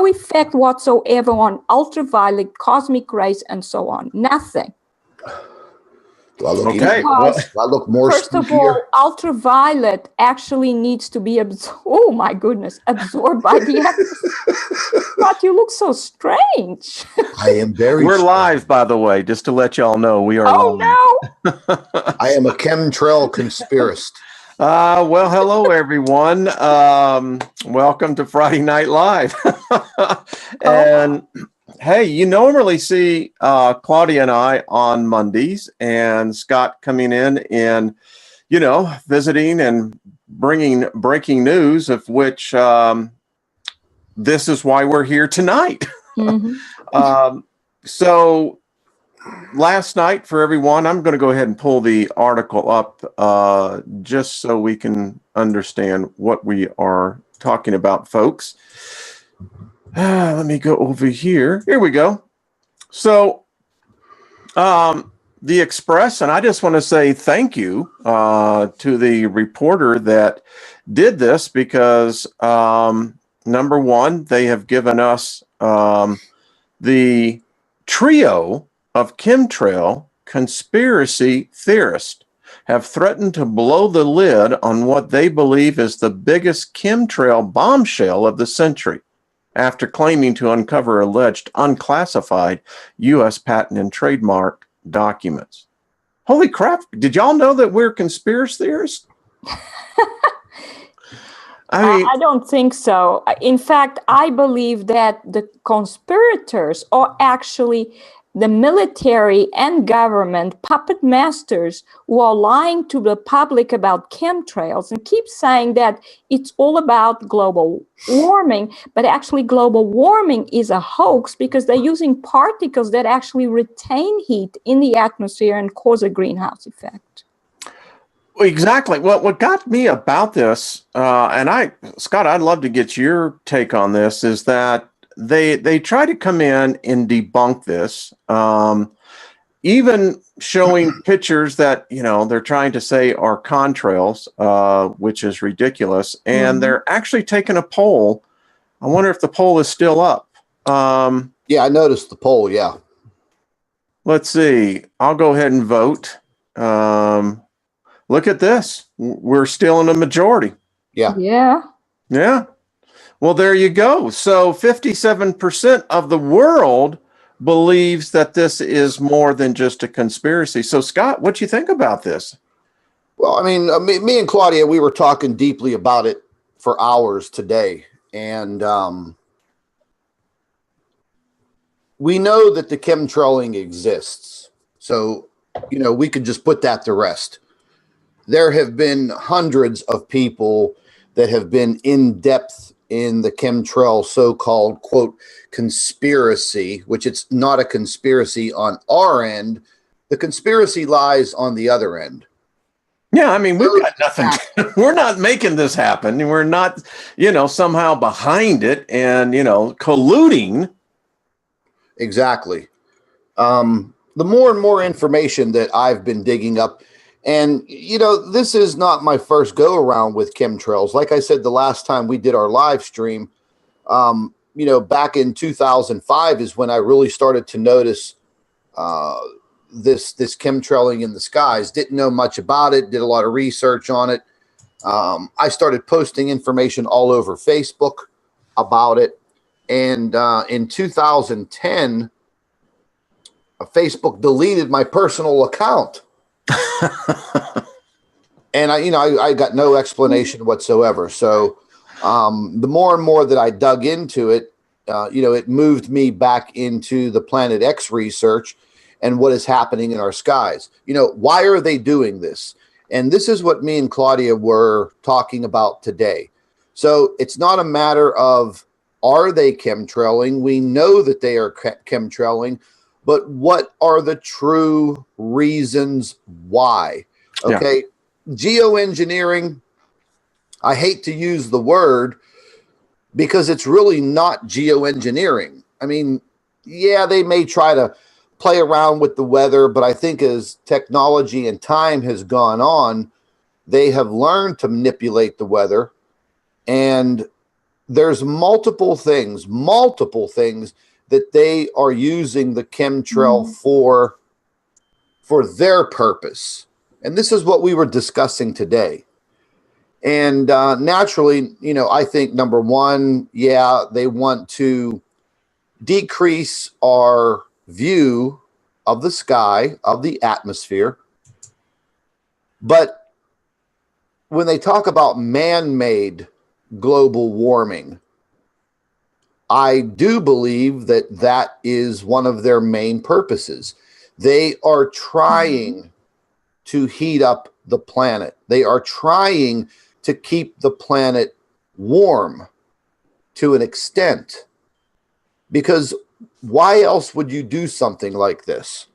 no effect whatsoever on ultraviolet, cosmic rays, and so on. Nothing. Do I look okay. do I look more First of spookier? all, ultraviolet actually needs to be absorbed. Oh my goodness, absorbed by the atmosphere. But you look so strange. I am very We're strange. live, by the way, just to let y'all know we are live. Oh no. I am a chemtrail conspiracist. Well, hello, everyone. Welcome to Friday Night Live. And hey, you normally see Claudia and I on Mondays, and Scott coming in and, visiting and bringing breaking news, of which this is why we're here tonight. Mm-hmm. So last night, for everyone, I'm going to go ahead and pull the article up just so we can understand what we are talking about, folks. Let me go over here. Here we go. So the Express, and I just want to say thank you to the reporter that did this, because number one, they have given us the trio of chemtrail conspiracy theorists have threatened to blow the lid on what they believe is the biggest chemtrail bombshell of the century, after claiming to uncover alleged unclassified U.S. patent and trademark documents. Holy crap. Did y'all know that we're conspiracy theorists? I don't think so. In fact, I believe that the conspirators are actually the military and government puppet masters who are lying to the public about chemtrails and keep saying that it's all about global warming. But actually, global warming is a hoax, because they're using particles that actually retain heat in the atmosphere and cause a greenhouse effect. Exactly. Well, what got me about this, Scott, I'd love to get your take on this, is that they try to come in and debunk this, even showing pictures that, they're trying to say are contrails, which is ridiculous. And they're actually taking a poll. I wonder if the poll is still up. Yeah, I noticed the poll. Yeah. Let's see. I'll go ahead and vote. Look at this. We're still in a majority. Yeah. Yeah. Yeah. Well, there you go. So 57% of the world believes that this is more than just a conspiracy. So, Scott, what do you think about this? Well, I mean, me and Claudia, we were talking deeply about it for hours today. And we know that the chemtrailing exists. So, we could just put that to rest. There have been hundreds of people that have been in depth in the chemtrail so-called, quote, conspiracy, which it's not a conspiracy on our end. The conspiracy lies on the other end. Yeah, I mean, we've got nothing. We're not making this happen. We're not, somehow behind it and, colluding. Exactly. The more and more information that I've been digging up, and, this is not my first go around with chemtrails. Like I said, the last time we did our live stream, back in 2005 is when I really started to notice this chemtrailing in the skies. Didn't know much about it, did a lot of research on it. I started posting information all over Facebook about it. And in 2010, Facebook deleted my personal account. And I got no explanation whatsoever. So the more and more that I dug into it, it moved me back into the Planet X research and what is happening in our skies. Why are they doing this? And this is what me and Claudia were talking about today. So it's not a matter of, are they chemtrailing? We know that they are chemtrailing, but what are the true reasons why? Okay. Yeah. Geoengineering, I hate to use the word because it's really not geoengineering. I mean, yeah, they may try to play around with the weather, but I think as technology and time has gone on, they have learned to manipulate the weather, and there's multiple things that they are using the chemtrail for their purpose. And this is what we were discussing today. And naturally, you know, I think number one, yeah, they want to decrease our view of the sky, of the atmosphere. But when they talk about man-made global warming, I do believe that that is one of their main purposes. They are trying to heat up the planet. They are trying to keep the planet warm to an extent. Because why else would you do something like this?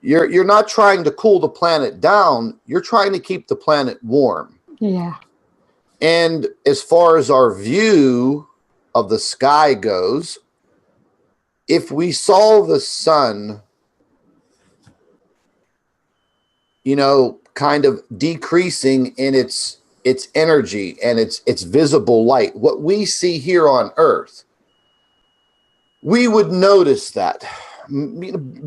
You're not trying to cool the planet down. You're trying to keep the planet warm. Yeah. And as far as our view of the sky goes, if we saw the sun, you know, kind of decreasing in its energy and its visible light, what we see here on Earth, we would notice that.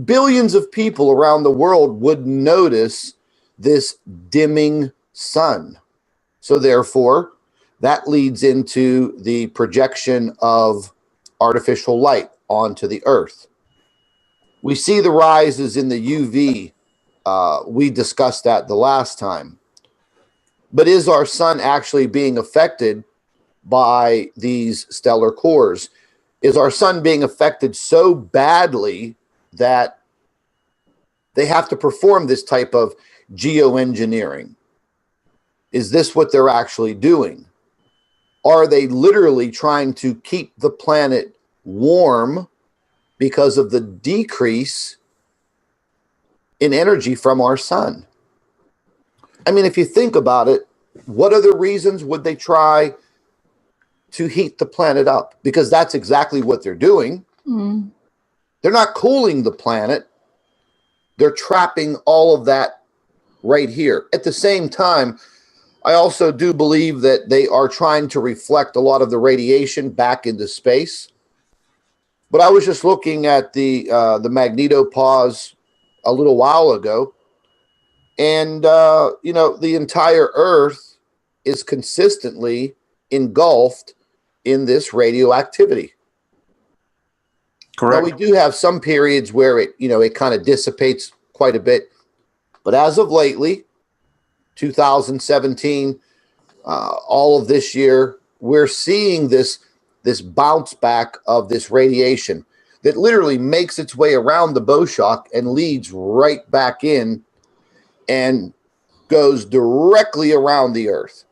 Billions of people around the world would notice this dimming sun. So therefore, that leads into the projection of artificial light onto the Earth. We see the rises in the UV. We discussed that the last time. But is our sun actually being affected by these stellar cores? Is our sun being affected so badly that they have to perform this type of geoengineering? Is this what they're actually doing? Are they literally trying to keep the planet warm because of the decrease in energy from our sun? I mean, if you think about it, what other reasons would they try to heat the planet up? Because that's exactly what they're doing. They're not cooling the planet. They're trapping all of that right here. At the same time, I also do believe that they are trying to reflect a lot of the radiation back into space. But I was just looking at the magnetopause a little while ago, and you know, the entire Earth is consistently engulfed in this radioactivity. Correct. Now, we do have some periods where it kind of dissipates quite a bit, but as of lately, 2017, all of this year, we're seeing this bounce back of this radiation that literally makes its way around the bow shock and leads right back in and goes directly around the Earth.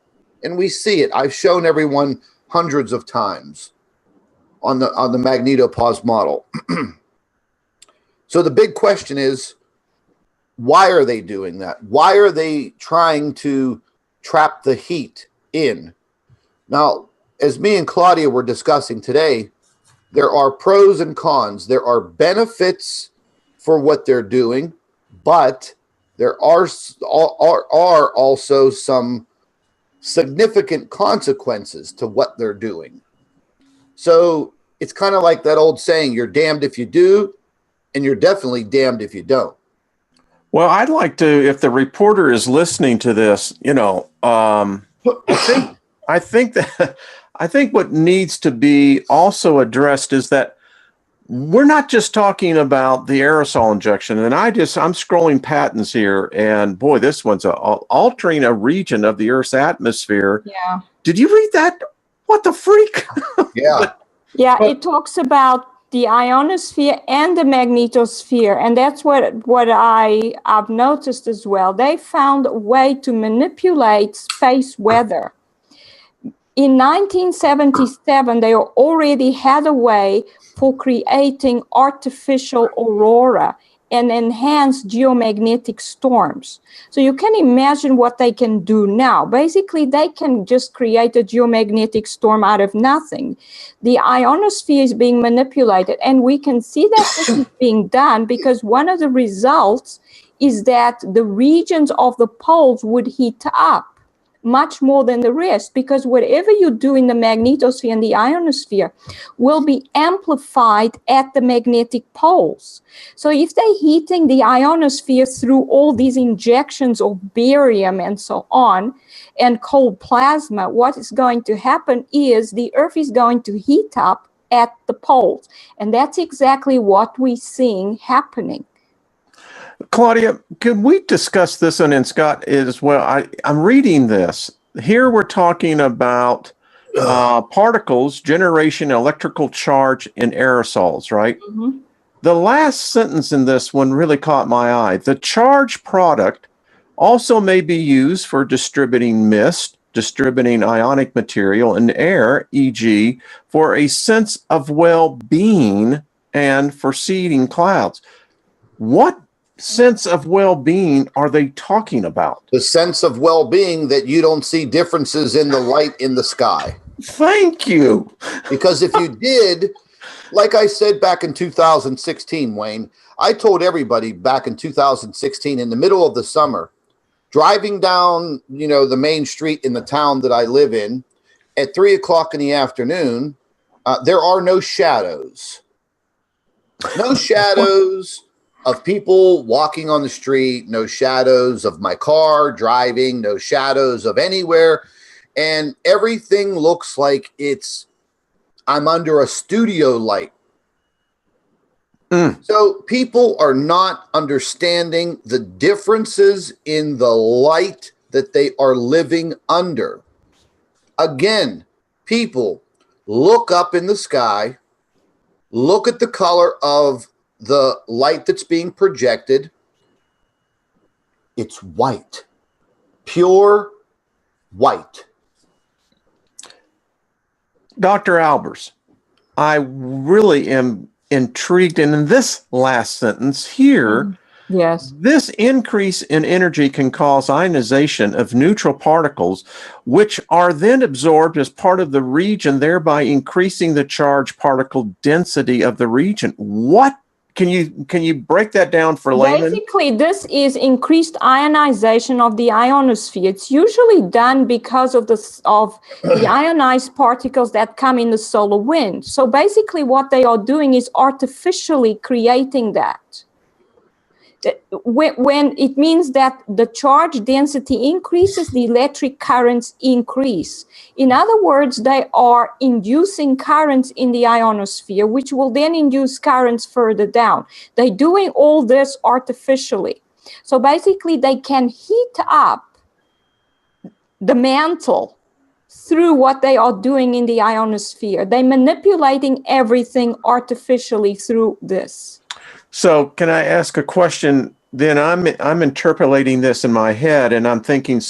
And we see it. I've shown everyone hundreds of times on the magnetopause model. So the big question is, why are they doing that? Why are they trying to trap the heat in? Now, as me and Claudia were discussing today, there are pros and cons. There are benefits for what they're doing, but there are also some significant consequences to what they're doing. So it's kind of like that old saying, you're damned if you do, and you're definitely damned if you don't. Well, I'd like to, if the reporter is listening to this, you know, I think what needs to be also addressed is that we're not just talking about the aerosol injection. And I'm scrolling patents here, and boy, this one's altering a region of the Earth's atmosphere. Yeah. Did you read that? What the freak? Yeah. Yeah, it talks about the ionosphere and the magnetosphere, and that's what I've noticed as well. They found a way to manipulate space weather. In 1977, they already had a way for creating artificial aurora and enhanced geomagnetic storms. So you can imagine what they can do now. Basically, they can just create a geomagnetic storm out of nothing. The ionosphere is being manipulated, and we can see that this is being done because one of the results is that the regions of the poles would heat up. much more than the rest, because whatever you do in the magnetosphere and the ionosphere will be amplified at the magnetic poles. So if they're heating the ionosphere through all these injections of barium and so on, and cold plasma, what is going to happen is the Earth is going to heat up at the poles. And that's exactly what we're seeing happening. Claudia, could we discuss this one? And Scott as well. I'm reading this. Here we're talking about particles, generation, electrical charge in aerosols, right? Mm-hmm. The last sentence in this one really caught my eye. The charge product also may be used for distributing mist, distributing ionic material in air, e.g., for a sense of well-being and for seeding clouds. What sense of well-being are they talking about? The sense of well-being that you don't see differences in the light in the sky. Thank you. Because if you did, like I said back in 2016, Wayne, I told everybody back in 2016 in the middle of the summer, driving down, the main street in the town that I live in at 3 o'clock in the afternoon, there are no shadows. No shadows of people walking on the street, no shadows of my car driving, no shadows of anywhere. And everything looks like I'm under a studio light. So people are not understanding the differences in the light that they are living under. Again, people, look up in the sky, look at the color of the light that's being projected. It's white, pure white. Dr. Albers, I really am intrigued. And in this last sentence here, yes, this increase in energy can cause ionization of neutral particles, which are then absorbed as part of the region, thereby increasing the charged particle density of the region. What? Can you break that down for laymen? Basically, this is increased ionization of the ionosphere. It's usually done because of the ionized particles that come in the solar wind. So basically what they are doing is artificially creating that. When it means that the charge density increases, the electric currents increase. In other words, they are inducing currents in the ionosphere, which will then induce currents further down. They're doing all this artificially. So basically, they can heat up the mantle through what they are doing in the ionosphere. They're manipulating everything artificially through this. So can I ask a question? Then I'm interpolating this in my head, and I'm thinking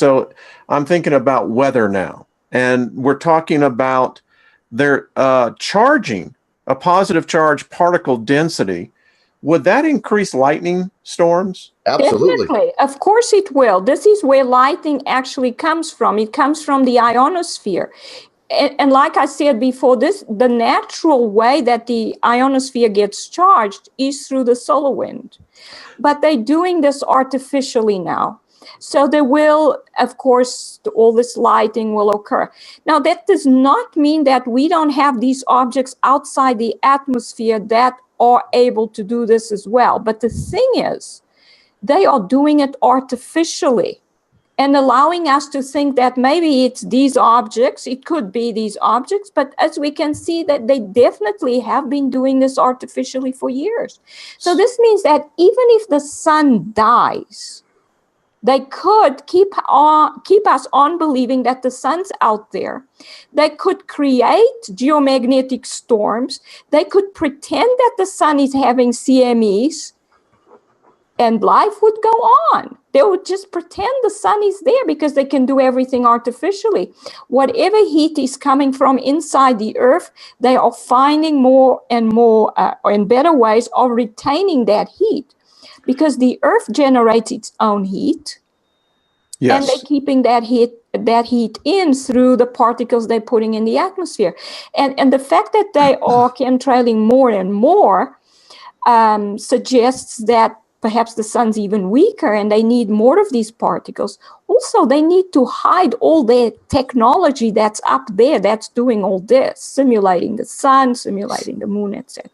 about weather now, and we're talking about their charging a positive charge particle density. Would that increase lightning storms? Absolutely. Definitely. Of course it will. This is where lightning actually comes from. It comes from the ionosphere. And like I said before, the natural way that the ionosphere gets charged is through the solar wind. But they're doing this artificially now. So there will, of course, all this lighting will occur. Now, that does not mean that we don't have these objects outside the atmosphere that are able to do this as well. But the thing is, they are doing it artificially and allowing us to think that maybe it's these objects, it could be these objects, but as we can see that they definitely have been doing this artificially for years. So this means that even if the sun dies, they could keep us on believing that the sun's out there. They could create geomagnetic storms. They could pretend that the sun is having CMEs, and life would go on. They would just pretend the sun is there because they can do everything artificially. Whatever heat is coming from inside the earth, they are finding more and more and better ways of retaining that heat, because the earth generates its own heat. Yes. And they're keeping that heat in through the particles they're putting in the atmosphere. And the fact that they are chemtrailing more and more suggests that perhaps the sun's even weaker and they need more of these particles. Also, they need to hide all the technology that's up there that's doing all this, simulating the sun, simulating the moon, etc.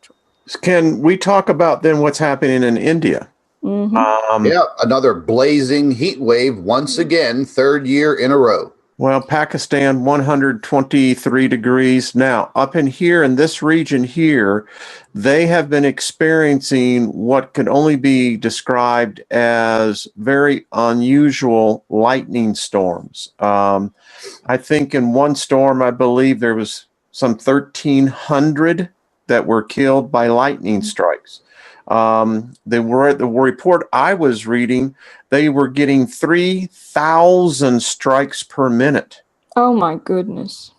Can we talk about then what's happening in India? Yeah, another blazing heat wave once again, third year in a row. Well, Pakistan, 123 degrees. Now, up in here, in this region here, they have been experiencing what can only be described as very unusual lightning storms. I think in one storm, I believe there was some 1,300 that were killed by lightning strikes. The report I was reading, they were getting 3,000 strikes per minute. Oh my goodness.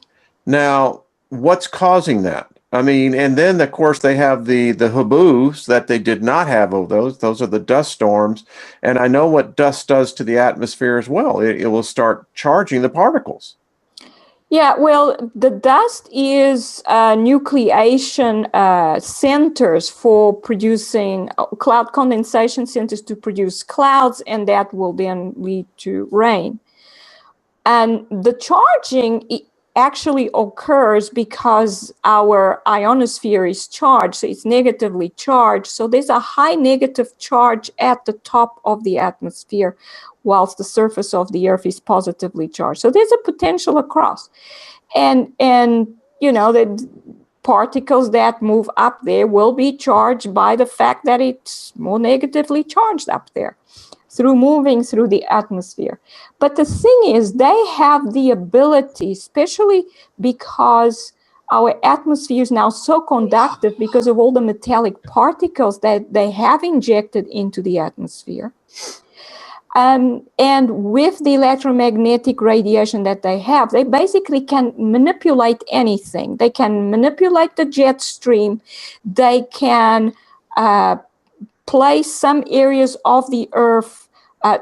Now, what's causing that? I mean, and then of course they have the huboos that they did not have of those. Those are the dust storms. And I know what dust does to the atmosphere as well. It will start charging the particles. Yeah, well, the dust is nucleation centers for producing cloud condensation centers to produce clouds, and that will then lead to rain. And the charging actually occurs because our ionosphere is charged, so it's negatively charged. So there's a high negative charge at the top of the atmosphere, whilst the surface of the Earth is positively charged. So there's a potential across. And you know, the particles that move up there will be charged by the fact that it's more negatively charged up there through moving through the atmosphere. But the thing is, they have the ability, especially because our atmosphere is now so conductive because of all the metallic particles that they have injected into the atmosphere. And with the electromagnetic radiation that they have, they basically can manipulate anything. They can manipulate the jet stream. They can place some areas of the Earth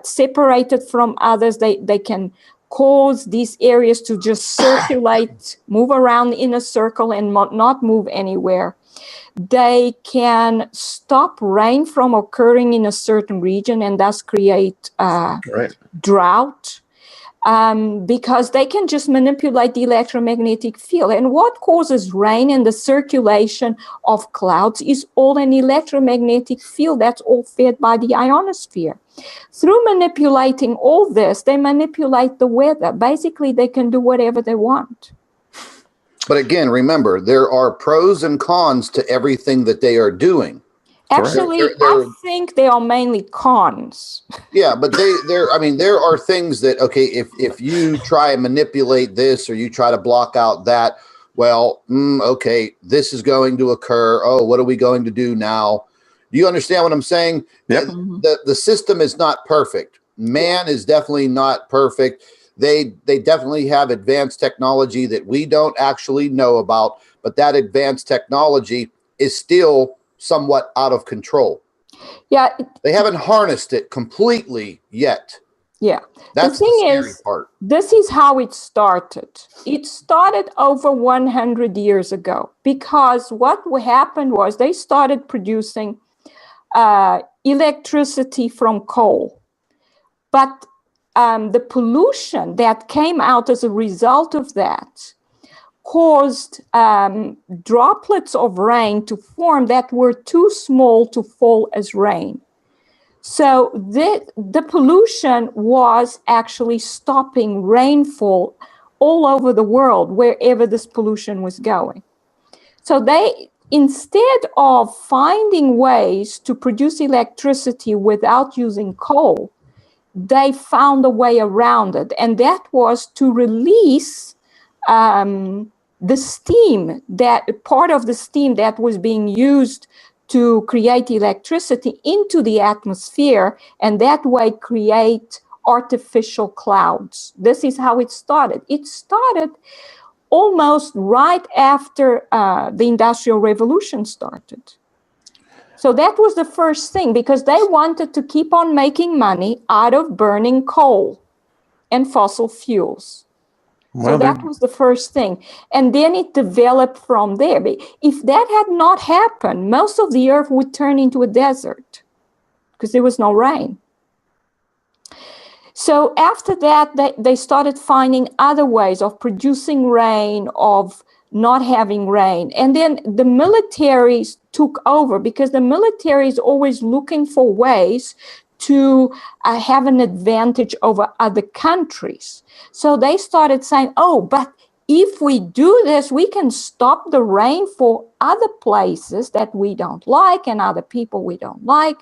separated from others. They can cause these areas to just circulate, move around in a circle and not move anywhere. They can stop rain from occurring in a certain region and thus create drought, because they can just manipulate the electromagnetic field. And what causes rain and the circulation of clouds is all an electromagnetic field that's all fed by the ionosphere. Through manipulating all this, they manipulate the weather. Basically, they can do whatever they want. But again, remember, there are pros and cons to everything that they are doing. Actually, I think they are mainly cons. Yeah, but there are things that, okay, if you try and manipulate this or you try to block out that, well, okay, this is going to occur. Oh, what are we going to do now? Do you understand what I'm saying? Yep. The system is not perfect. Man is definitely not perfect. They definitely have advanced technology that we don't actually know about, but that advanced technology is still somewhat out of control. Yeah. They haven't harnessed it completely yet. Yeah. That's the scary part. This is how it started. It started over 100 years ago, because what happened was they started producing electricity from coal. But the pollution that came out as a result of that caused droplets of rain to form that were too small to fall as rain. So the pollution was actually stopping rainfall all over the world, wherever this pollution was going. So they, instead of finding ways to produce electricity without using coal, they found a way around it, and that was to release the steam, that part of the steam that was being used to create electricity, into the atmosphere, and that way create artificial clouds. This is how it started. It started almost right after the Industrial Revolution started. So that was the first thing, because they wanted to keep on making money out of burning coal and fossil fuels. So that was the first thing. And then it developed from there. But if that had not happened, most of the Earth would turn into a desert. because there was no rain. So after that, they started finding other ways of producing rain, of not having rain. And then the militaries took over, because the military is always looking for ways to have an advantage over other countries. So they started saying, oh, but if we do this, we can stop the rain for other places that we don't like and other people we don't like.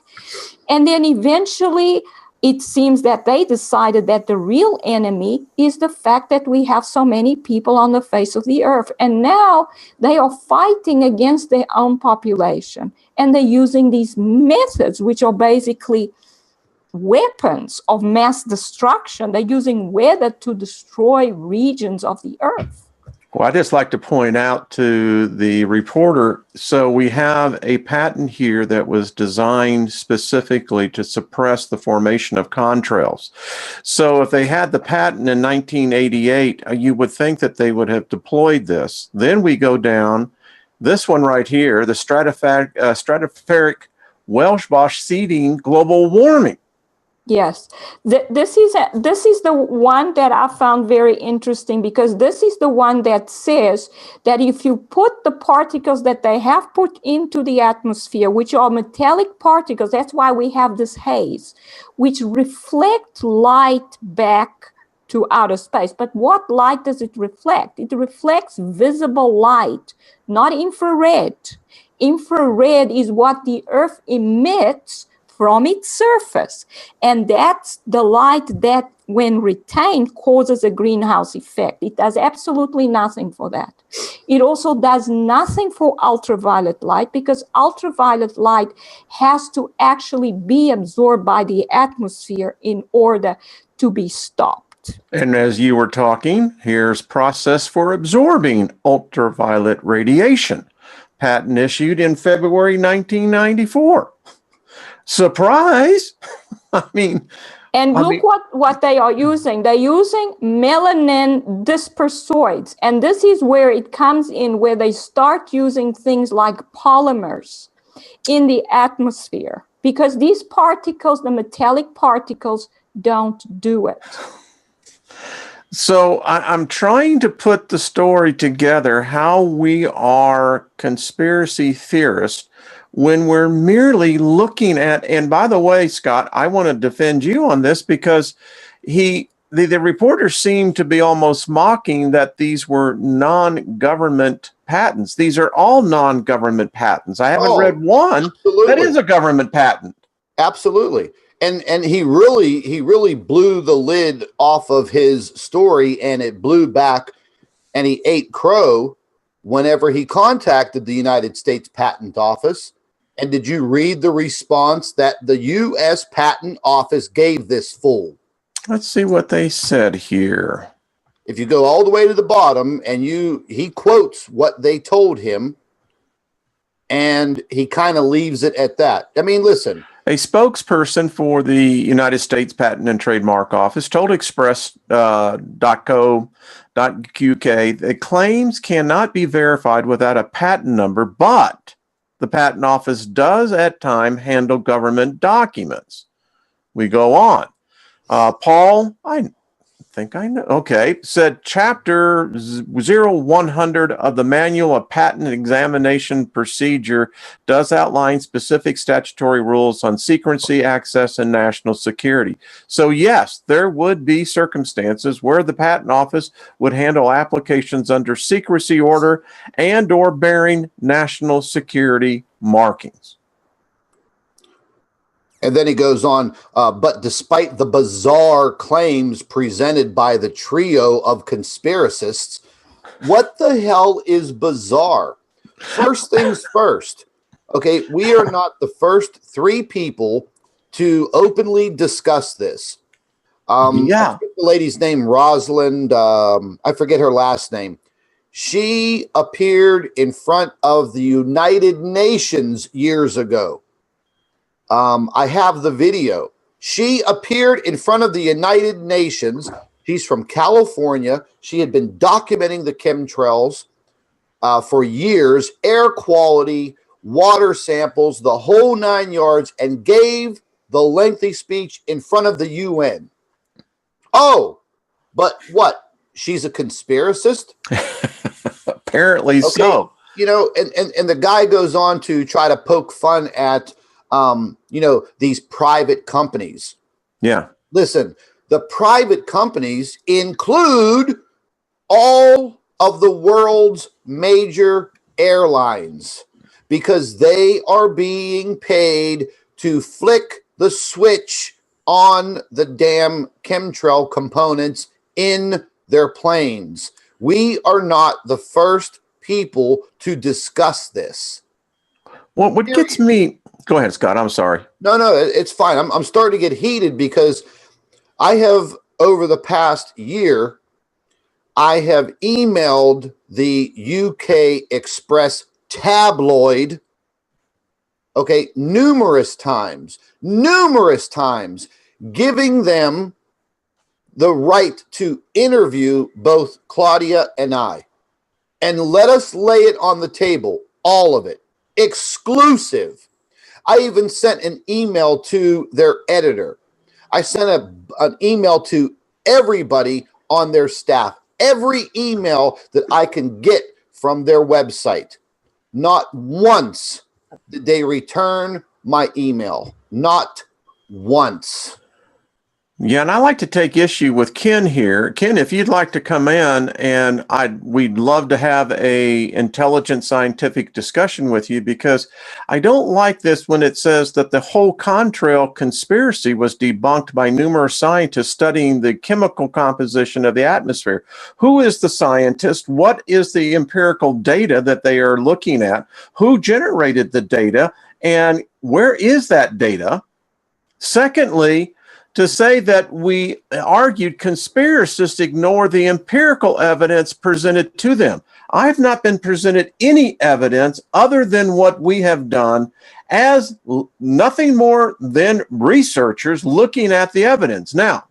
And then eventually, it seems that they decided that the real enemy is the fact that we have so many people on the face of the earth. And now they are fighting against their own population. And they're using these methods, which are basically weapons of mass destruction. They're using weather to destroy regions of the earth. Well, I'd just like to point out to the reporter, so we have a patent here that was designed specifically to suppress the formation of contrails. So if they had the patent in 1988, you would think that they would have deployed this. Then we go down, this one right here, the stratospheric Welsh-Bosch seeding global warming. Yes, this is the one that I found very interesting, because this is the one that says that if you put the particles that they have put into the atmosphere, which are metallic particles, that's why we have this haze, which reflect light back to outer space. But what light does it reflect? It reflects visible light, not infrared. Infrared is what the Earth emits from its surface. And that's the light that, when retained, causes a greenhouse effect. It does absolutely nothing for that. It also does nothing for ultraviolet light, because ultraviolet light has to actually be absorbed by the atmosphere in order to be stopped. And as you were talking, here's process for absorbing ultraviolet radiation. Patent issued in February 1994. Surprise! I mean, what they are using. They're using melanin dispersoids. And this is where it comes in, where they start using things like polymers in the atmosphere, because these particles, the metallic particles, don't do it. So I'm trying to put the story together, how we are conspiracy theorists when we're merely looking at, and by the way, Scott, I want to defend you on this, because the reporters seem to be almost mocking that these were non-government patents. These are all non-government patents. I haven't read one that is a government patent. Absolutely. And he really blew the lid off of his story, and it blew back, and he ate crow whenever he contacted the United States Patent Office. And did you read the response that the U.S. Patent Office gave this fool? Let's see what they said here. If you go all the way to the bottom, and he quotes what they told him, and he kind of leaves it at that. I mean, listen. A spokesperson for the United States Patent and Trademark Office told Express.co.uk that claims cannot be verified without a patent number, but the Patent Office does at times handle government documents. We go on. Paul, I think I know. Okay. Said Chapter 0100 of the Manual of Patent Examination Procedure does outline specific statutory rules on secrecy, access, and national security. So yes, there would be circumstances where the Patent Office would handle applications under secrecy order and or bearing national security markings. And then he goes on, but despite the bizarre claims presented by the trio of conspiracists, what the hell is bizarre? First things first. Okay, we are not the first three people to openly discuss this. I forget the lady's name, Rosalind. I forget her last name. She appeared in front of the United Nations years ago. I have the video. She appeared in front of the United Nations. She's from California. She had been documenting the chemtrails for years, air quality, water samples, the whole 9 yards, and gave the lengthy speech in front of the UN. Oh, but what? She's a conspiracist? Apparently so. You know, and the guy goes on to try to poke fun at, you know, these private companies. Yeah. Listen, the private companies include all of the world's major airlines because they are being paid to flick the switch on the damn chemtrail components in their planes. We are not the first people to discuss this. Well, what gets me... Go ahead, Scott. I'm sorry. No, it's fine. I'm starting to get heated because I have, over the past year, I have emailed the UK Express tabloid, okay, numerous times, giving them the right to interview both Claudia and I. And let us lay it on the table, all of it, exclusive. I even sent an email to their editor. I sent an email to everybody on their staff, every email that I can get from their website. Not once did they return my email. Not once. Yeah, and I like to take issue with Ken here. Ken, if you'd like to come in, and we'd love to have a intelligent scientific discussion with you, because I don't like this when it says that the whole contrail conspiracy was debunked by numerous scientists studying the chemical composition of the atmosphere. Who is the scientist? What is the empirical data that they are looking at? Who generated the data? And where is that data? Secondly, to say that we argued conspiracists ignore the empirical evidence presented to them. I've not been presented any evidence other than what we have done as nothing more than researchers looking at the evidence. Now,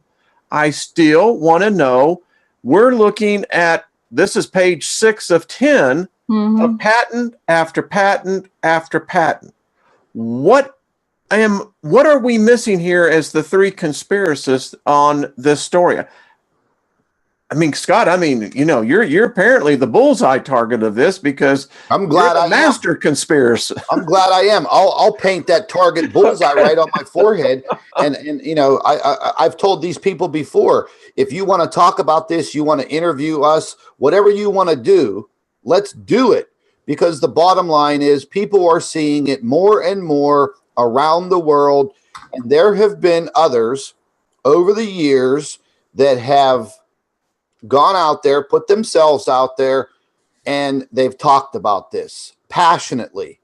I still want to know, we're looking at, this is page 6 of 10, of patent after patent after patent. What are we missing here as the three conspiracists on this story? I mean, Scott, you know, you're apparently the bullseye target of this, because I'm glad you're the master conspiracy. I'm glad I am. I'll paint that target bullseye right on my forehead. And you know, I've told these people before, if you want to talk about this, you want to interview us, whatever you want to do, let's do it. Because the bottom line is, people are seeing it more and more around the world, and there have been others over the years that have gone out there, put themselves out there, and they've talked about this passionately.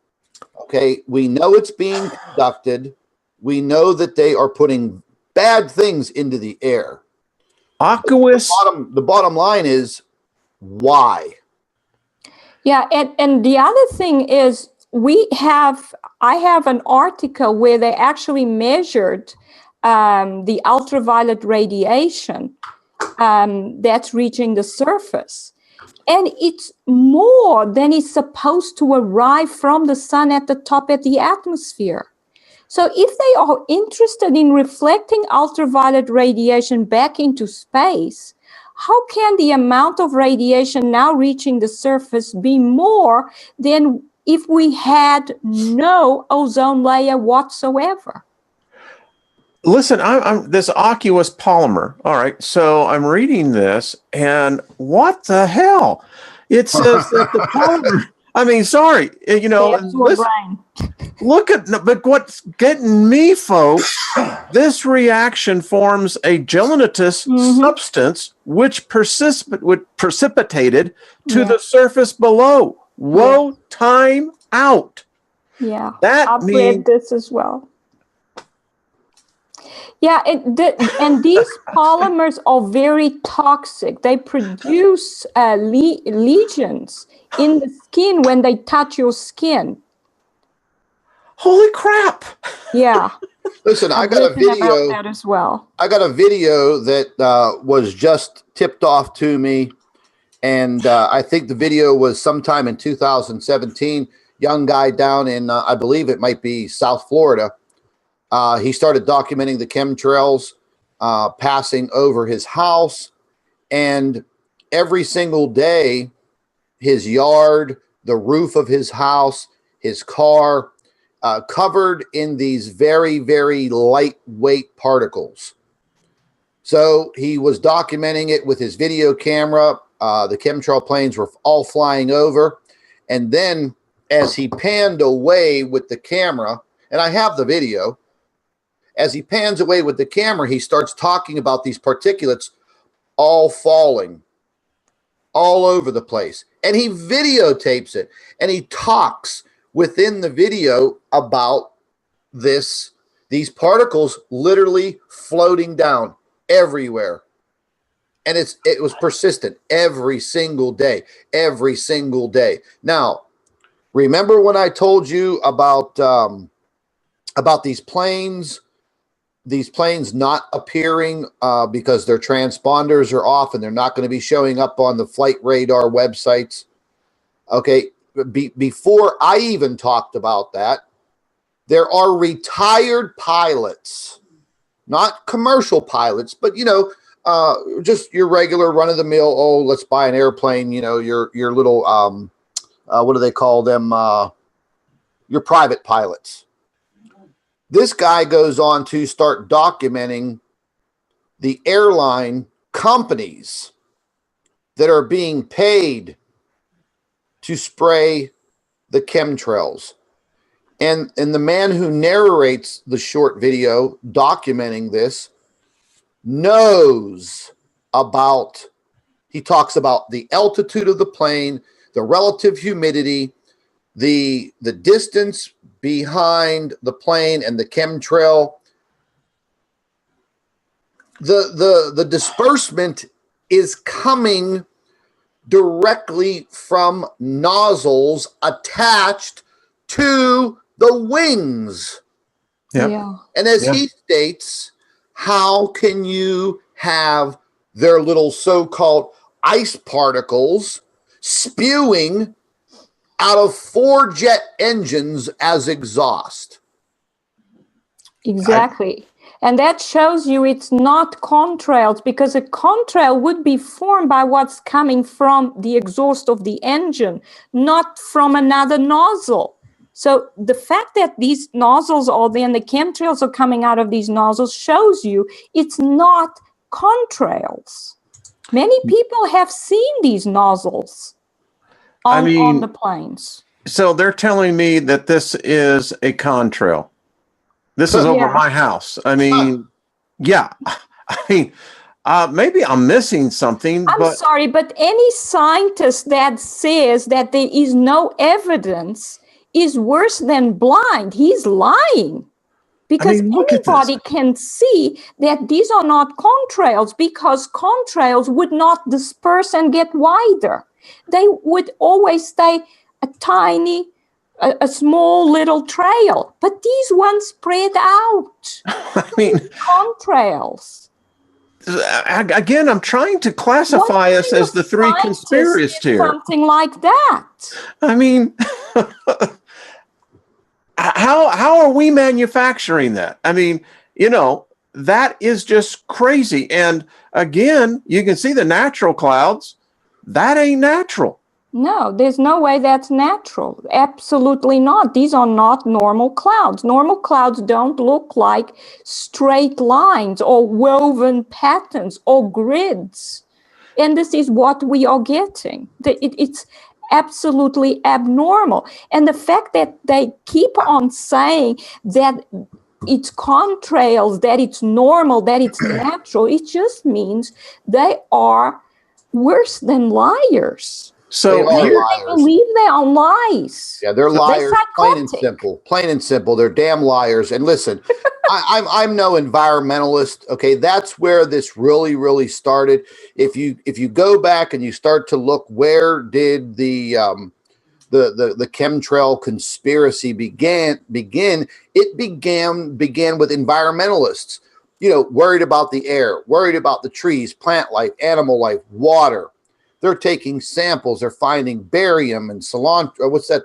Okay, we know it's being conducted. We know that they are putting bad things into the air. The bottom line is, why? Yeah, and the other thing is, I have an article where they actually measured the ultraviolet radiation that's reaching the surface. And it's more than is supposed to arrive from the sun at the top of the atmosphere. So if they are interested in reflecting ultraviolet radiation back into space, how can the amount of radiation now reaching the surface be more than if we had no ozone layer whatsoever? Listen, I'm this aqueous polymer. All right, so I'm reading this, and what the hell? It says that the polymer. I mean, sorry, you know. But what's getting me, folks? This reaction forms a gelatinous substance which precipitated to the surface below. Whoa, time out. Yeah, that I've read this as well. Yeah, and these polymers are very toxic. They produce lesions in the skin when they touch your skin. Holy crap! Yeah. Listen, I got a video about that as well. I got a video that was just tipped off to me, and I think the video was sometime in 2017. Young guy down in, I believe it might be South Florida. He started documenting the chemtrails passing over his house, and every single day, his yard, the roof of his house, his car, covered in these very, very lightweight particles. So he was documenting it with his video camera. The chemtrail planes were all flying over. And then as he panned away with the camera, and I have the video, as he pans away with the camera, he starts talking about these particulates all falling all over the place. And he videotapes it, and he talks within the video about these particles literally floating down everywhere. And it was persistent every single day, every single day. Now, remember when I told you about these planes not appearing because their transponders are off and they're not going to be showing up on the flight radar websites? Okay, before I even talked about that, there are retired pilots, not commercial pilots, but, just your regular run-of-the-mill, oh, let's buy an airplane, your little, what do they call them? Your private pilots. This guy goes on to start documenting the airline companies that are being paid to spray the chemtrails. And the man who narrates the short video documenting this knows about, he talks about the altitude of the plane, the relative humidity, the distance behind the plane and the chemtrail. The disbursement is coming directly from nozzles attached to the wings. Yeah. And as he states, how can you have their little so-called ice particles spewing out of 4 jet engines as exhaust? Exactly. And that shows you it's not contrails, because a contrail would be formed by what's coming from the exhaust of the engine, not from another nozzle. So the fact that these nozzles are there and the chemtrails are coming out of these nozzles shows you it's not contrails. Many people have seen these nozzles on the planes. So they're telling me that this is a contrail. This is over my house. Maybe I'm missing something. I'm sorry, but any scientist that says that there is no evidence is worse than blind. He's lying. Because anybody can see that these are not contrails, because contrails would not disperse and get wider. They would always stay a small little trail. But these ones spread out. Contrails. Again, I'm trying to classify us as the 3 conspiracists here. Something like that. How are we manufacturing that? That is just crazy. And again, you can see the natural clouds. That ain't natural. No, there's no way that's natural. Absolutely not. These are not normal clouds. Normal clouds don't look like straight lines or woven patterns or grids. And this is what we are getting. It's absolutely abnormal. And the fact that they keep on saying that it's contrails, that it's normal, that it's natural, it just means they are worse than liars. So they believe they are lies. Yeah, they're liars, plain and simple. Plain and simple. They're damn liars. And listen, I'm no environmentalist. Okay, that's where this really, really started. If you go back and you start to look, where did the chemtrail conspiracy begin? It began with environmentalists. Worried about the air, worried about the trees, plant life, animal life, water. They're taking samples. They're finding barium and cilantro. What's that?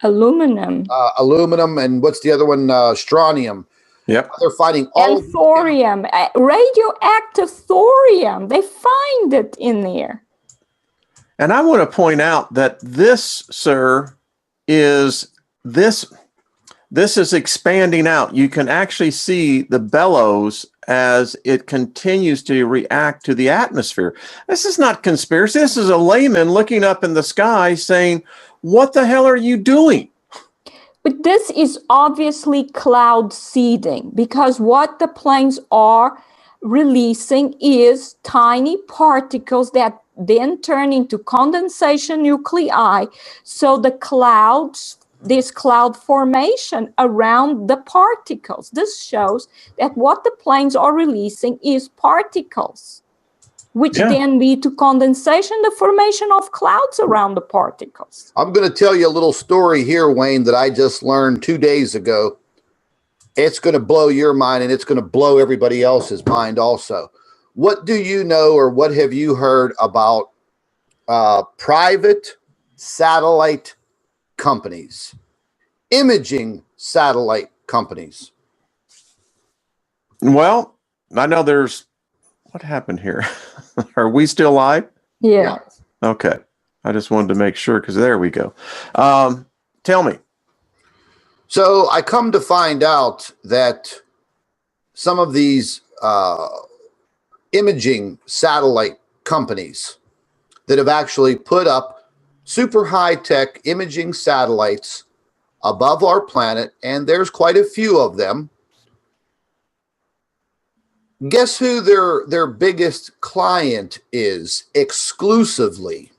Aluminum. Aluminum, and what's the other one? Strontium. Yep. They're finding all And thorium, radioactive thorium. They find it in there. And I want to point out that this, sir, is this is expanding out. You can actually see the bellows as it continues to react to the atmosphere. This is not conspiracy. This is a layman looking up in the sky saying, what the hell are you doing? But this is obviously cloud seeding, because what the planes are releasing is tiny particles that then turn into condensation nuclei. So the clouds, this cloud formation around the particles. This shows that what the planes are releasing is particles, which then lead to condensation, the formation of clouds around the particles. I'm going to tell you a little story here, Wayne, that I just learned 2 days ago. It's going to blow your mind, and it's going to blow everybody else's mind also. What do you know, or what have you heard about private satellite companies, imaging satellite companies? Well, I know there's, what happened here? Are we still live? Yeah. Okay. I just wanted to make sure, because there we go. Tell me. So I come to find out that some of these imaging satellite companies that have actually put up super high-tech imaging satellites above our planet, and there's quite a few of them. Guess who their biggest client is exclusively?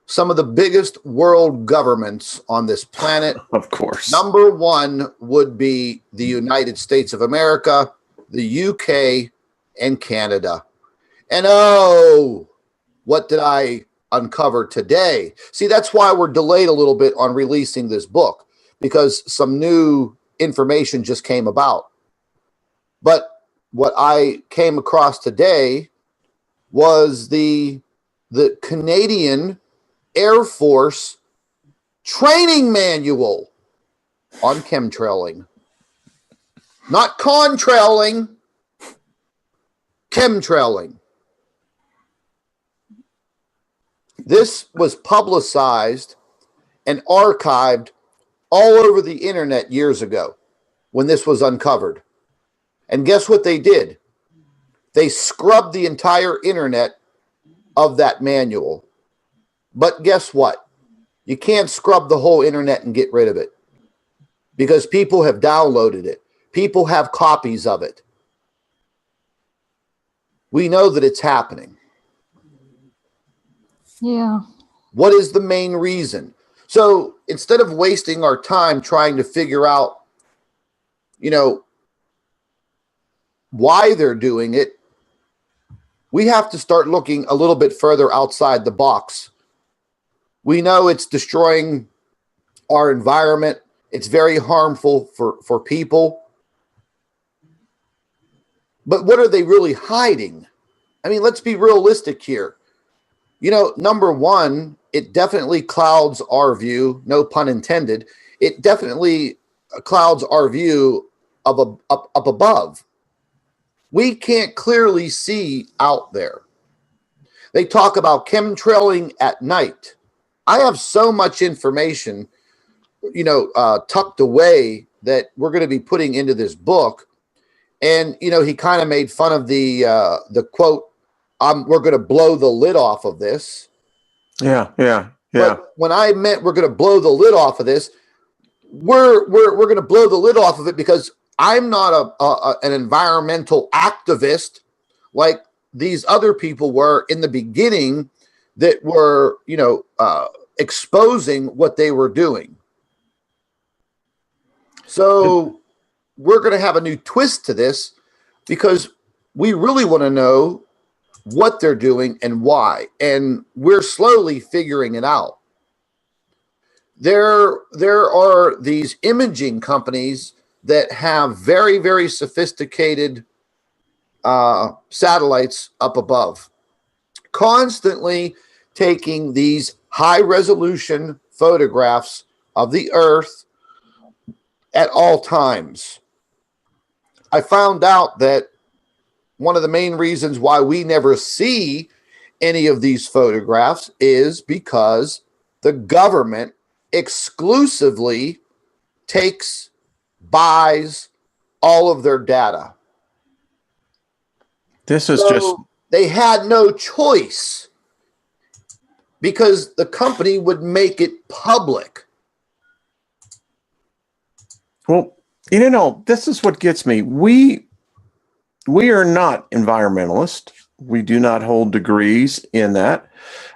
Some of the biggest world governments on this planet. Of course. Number one would be the United States of America, the UK, and Canada. And oh, what did I uncover today? See, that's why we're delayed a little bit on releasing this book, because some new information just came about. But what I came across today was the Canadian Air Force training manual on chemtrailing. Not contrailing, chemtrailing. This was publicized and archived all over the internet years ago when this was uncovered. And guess what they did? They scrubbed the entire internet of that manual. But guess what? You can't scrub the whole internet and get rid of it, because people have downloaded it. People have copies of it. We know that it's happening. Yeah. What is the main reason? So instead of wasting our time trying to figure out, why they're doing it, we have to start looking a little bit further outside the box. We know it's destroying our environment. It's very harmful for people. But what are they really hiding? I mean, let's be realistic here. Number one, it definitely clouds our view, no pun intended. It definitely clouds our view of up above. We can't clearly see out there. They talk about chemtrailing at night. I have so much information, tucked away that we're going to be putting into this book. And, he kind of made fun of the quote, we're going to blow the lid off of this. Yeah. But when I meant we're going to blow the lid off of this, we're going to blow the lid off of it because I'm not an environmental activist like these other people were in the beginning that were, exposing what they were doing. So we're going to have a new twist to this because we really want to know what they're doing and why. And we're slowly figuring it out. There are these imaging companies that have very, very sophisticated satellites up above, constantly taking these high-resolution photographs of the Earth at all times. I found out that one of the main reasons why we never see any of these photographs is because the government exclusively buys all of their data. This is just... They had no choice because the company would make it public. Well, this is what gets me. We are not environmentalists. We do not hold degrees in that.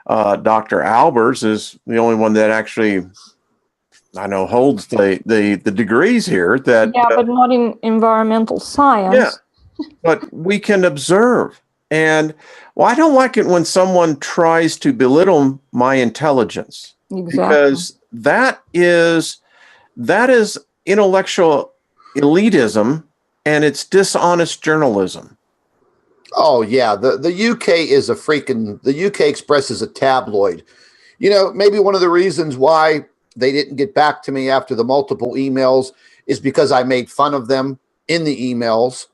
Dr. Albers is the only one that actually, I know, holds the degrees here. That but not in environmental science. Yeah, but we can observe. And I don't like it when someone tries to belittle my intelligence. Exactly. Because that is intellectual elitism, and it's dishonest journalism. Oh yeah, the UK is the UK Express is a tabloid. Maybe one of the reasons why they didn't get back to me after the multiple emails is because I made fun of them in the emails.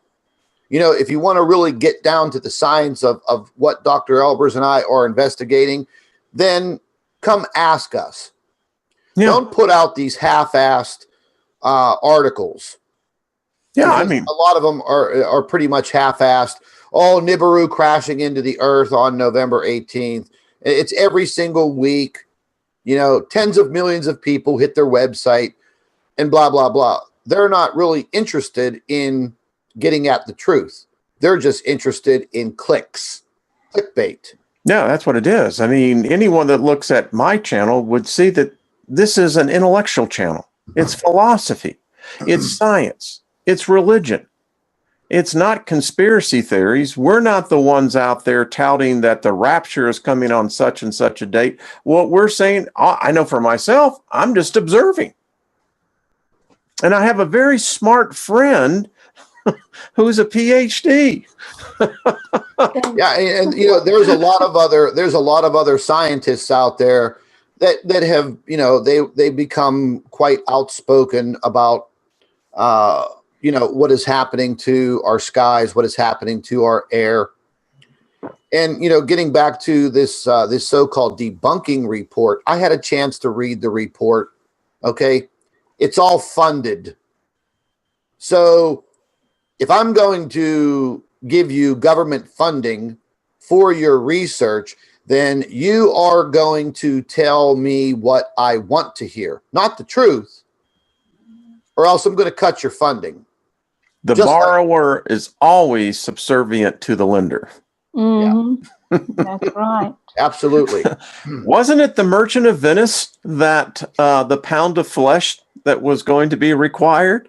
If you want to really get down to the science of what Dr. Albers and I are investigating, then come ask us. Yeah. Don't put out these half-assed articles. Yeah, I mean, a lot of them are pretty much half-assed. Oh, Nibiru crashing into the Earth on November 18th. It's every single week. Tens of millions of people hit their website and blah, blah, blah. They're not really interested in getting at the truth. They're just interested in clicks, clickbait. Yeah, that's what it is. I mean, anyone that looks at my channel would see that this is an intellectual channel. It's philosophy. It's science. It's religion. It's not conspiracy theories. We're not the ones out there touting that the rapture is coming on such and such a date. What we're saying, I know for myself, I'm just observing. And I have a very smart friend who's a PhD. Yeah, and there's a lot of other scientists out there that have they become quite outspoken about what is happening to our skies, what is happening to our air. And getting back to this so-called debunking report, I had a chance to read the report. Okay, it's all funded. So if I'm going to give you government funding for your research, then you are going to tell me what I want to hear, not the truth, or else I'm going to cut your funding. The borrower is always subservient to the lender. Mm-hmm. Yeah. That's right. Absolutely. Wasn't it the Merchant of Venice that the pound of flesh that was going to be required?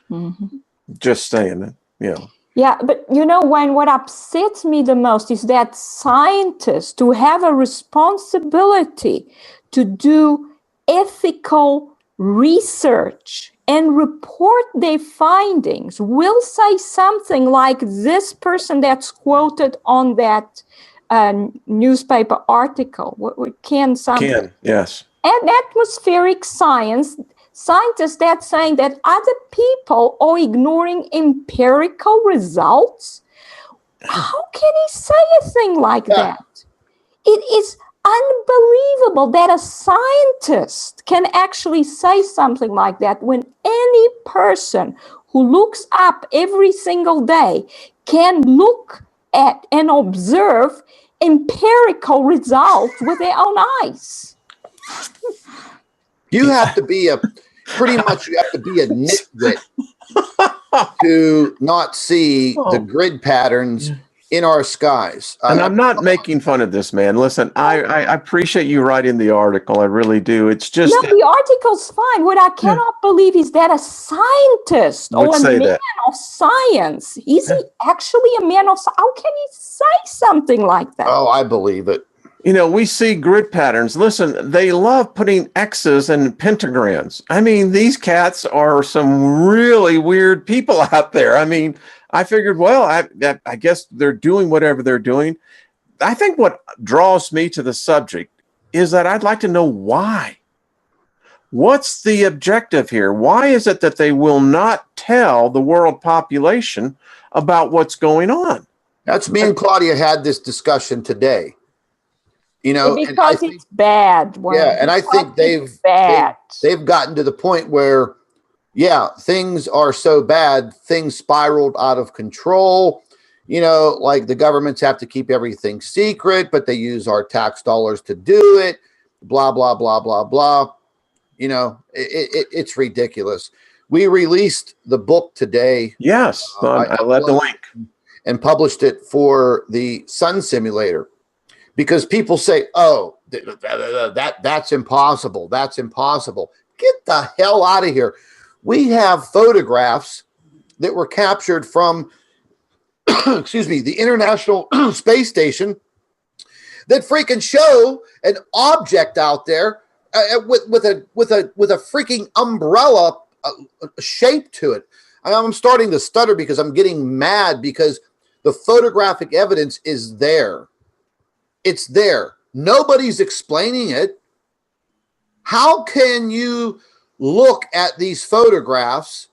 Mm-hmm. Just saying it. Yeah. Yeah, but Wayne, what upsets me the most is that scientists who have a responsibility to do ethical research and report their findings will say something like this person that's quoted on that newspaper article. Ken, yes. And atmospheric scientists that's saying that other people are ignoring empirical results. How can he say a thing like that? It is unbelievable that a scientist can actually say something like that when any person who looks up every single day can look at and observe empirical results with their own eyes. You have to be a nitwit to not see the grid patterns in our skies. And I'm not making fun of this man. Listen, I appreciate you writing the article. I really do. It's just the article's fine. What I cannot believe is that a scientist or a man of science, is he actually a man of science? How can he say something like that? Oh, I believe it. We see grid patterns. Listen, they love putting X's and pentagrams. I mean, these cats are some really weird people out there. I mean, I figured, well, I guess they're doing whatever they're doing. I think what draws me to the subject is that I'd like to know why. What's the objective here? Why is it that they will not tell the world population about what's going on? That's me and Claudia had this discussion today. You know, because it's bad. Yeah, and I think they've gotten to the point where, yeah, things are so bad, things spiraled out of control. You know, like the governments have to keep everything secret, but they use our tax dollars to do it. Blah, blah, blah, blah, blah. You know, it's ridiculous. We released the book today. Yes, I led the link. And published it for the sun simulator. Because people say, oh, that's impossible. That's impossible. Get the hell out of here. We have photographs that were captured from, excuse me, the International Space Station that freaking show an object out there with a freaking umbrella shape to it. I'm starting to stutter because I'm getting mad because the photographic evidence is there. It's there. Nobody's explaining it. How can you look at these photographs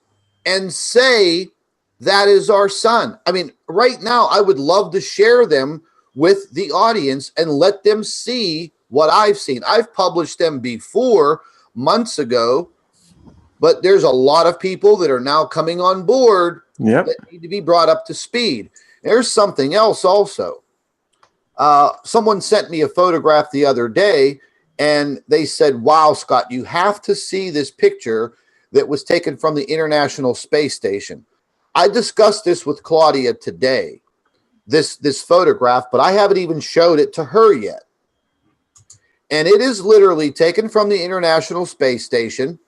and say that is our sun? I mean, right now, I would love to share them with the audience and let them see what I've seen. I've published them before, months ago, but there's a lot of people that are now coming on board that need to be brought up to speed. There's something else also. Someone sent me a photograph the other day, and they said, wow, Scott, you have to see this picture that was taken from the International Space Station. I discussed this with Claudia today, this photograph, but I haven't even showed it to her yet. And it is literally taken from the International Space Station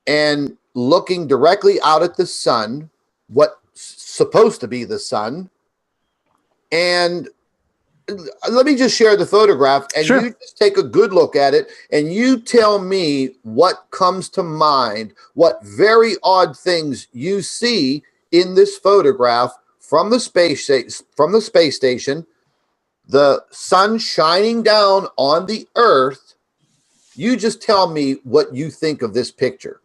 and looking directly out at the sun, what's supposed to be the sun. And let me just share the photograph, and you just take a good look at it, and you tell me what comes to mind, what very odd things you see in this photograph from the space station, the sun shining down on the Earth. You just tell me what you think of this picture,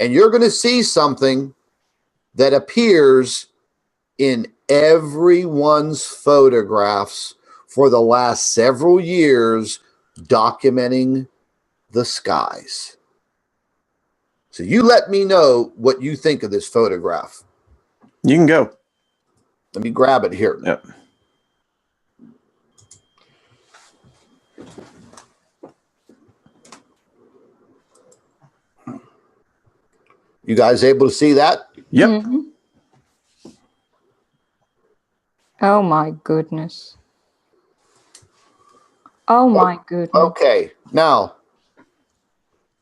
and you're going to see something that appears in everyone's photographs for the last several years documenting the skies. So you let me know what you think of this photograph. You can go. Let me grab it here. Yep. You guys able to see that? Yep. Mm-hmm. Oh my goodness. Oh my goodness. Okay. Now,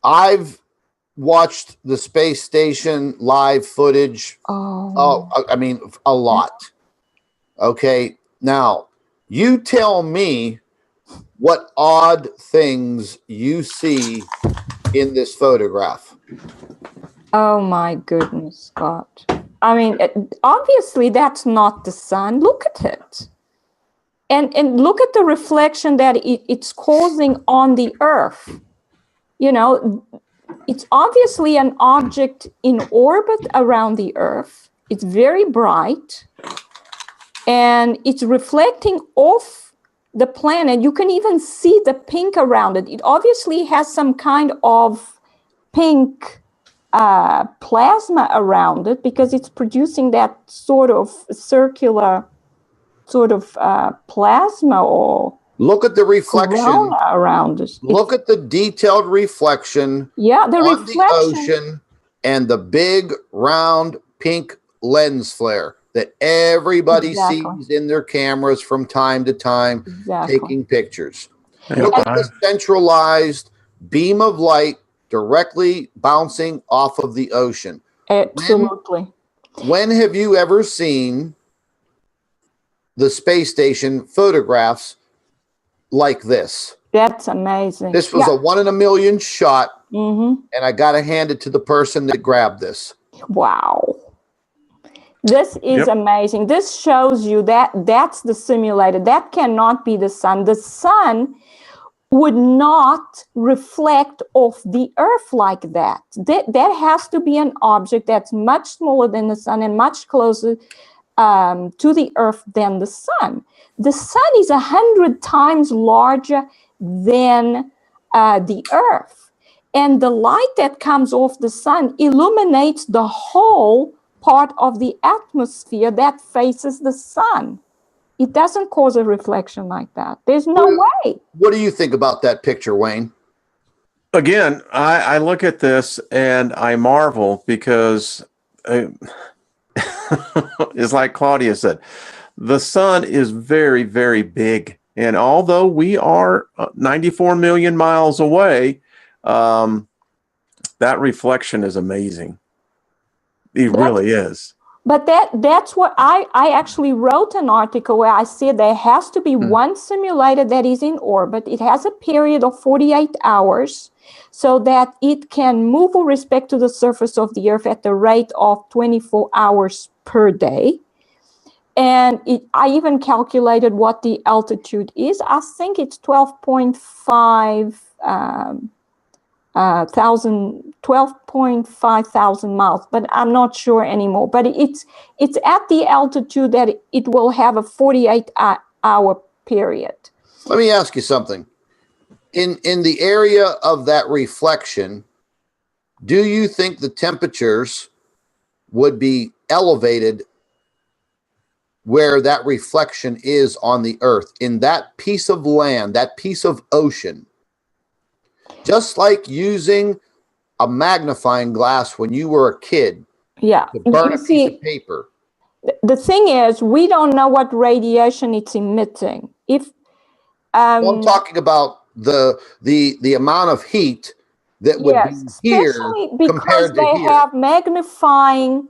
I've watched the space station live footage. I mean, a lot. Okay. Now, you tell me what odd things you see in this photograph. Oh my goodness, Scott. I mean, obviously that's not the sun. Look at it. And look at the reflection that it's causing on the Earth. You know, it's obviously an object in orbit around the Earth. It's very bright. And it's reflecting off the planet. You can even see the pink around it. It obviously has some kind of pink plasma around it because it's producing that sort of circular sort of plasma or look at the reflection around it. Look at the detailed reflection on the ocean and the big round pink lens flare that everybody sees in their cameras from time to time taking pictures. Look at the centralized beam of light directly bouncing off of the ocean. Absolutely. When have you ever seen the space station photographs like this? That's amazing. This was a 1 in a million shot, and I got to hand it to the person that grabbed this. Wow. This is amazing. This shows you that that's the simulated. That cannot be the sun. The sun would not reflect off the Earth like that. That has to be an object that's much smaller than the sun and much closer to the Earth than the sun. The sun is 100 times larger than the Earth. And the light that comes off the sun illuminates the whole part of the atmosphere that faces the sun. It doesn't cause a reflection like that. There's no way. What do you think about that picture, Wayne? Again, I look at this and I marvel because it's like Claudia said, the sun is very, very big. And although we are 94 million miles away, that reflection is amazing. It really is. But that's what I actually wrote an article where I said there has to be one simulator that is in orbit. It has a period of 48 hours so that it can move with respect to the surface of the Earth at the rate of 24 hours per day. And I even calculated what the altitude is. I think it's 12.5 thousand miles, but I'm not sure anymore. But it's at the altitude that it will have a 48-hour period. Let me ask you something. In the area of that reflection, do you think the temperatures would be elevated where that reflection is on the Earth, in that piece of land, that piece of ocean? Just like using a magnifying glass when you were a kid to burn a piece of paper. The thing is, we don't know what radiation it's emitting. Well, I'm talking about the amount of heat that would be here compared to they have magnifying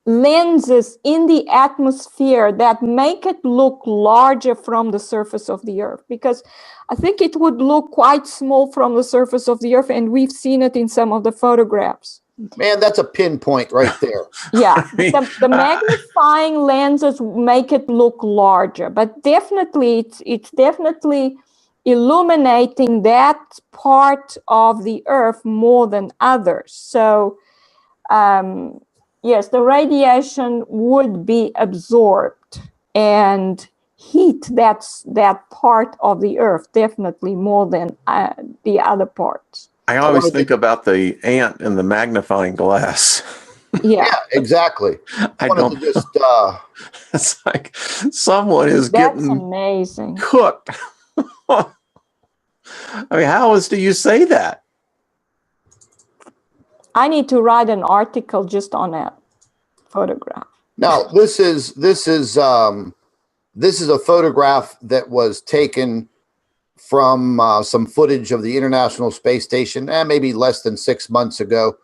lenses in the atmosphere that make it look larger from the surface of the Earth, because I think it would look quite small from the surface of the Earth, and we've seen it in some of the photographs. Man, that's a pinpoint right there. Yeah, the magnifying lenses make it look larger, but definitely it's definitely illuminating that part of the Earth more than others. So yes, the radiation would be absorbed and heat that part of the Earth definitely more than the other parts. I always think about the ant in the magnifying glass. Yeah, exactly. I don't just it's like someone is getting amazing cooked. I mean, how else do you say that? I need to write an article just on that photograph. Now, this is a photograph that was taken from some footage of the International Space Station, maybe less than 6 months ago,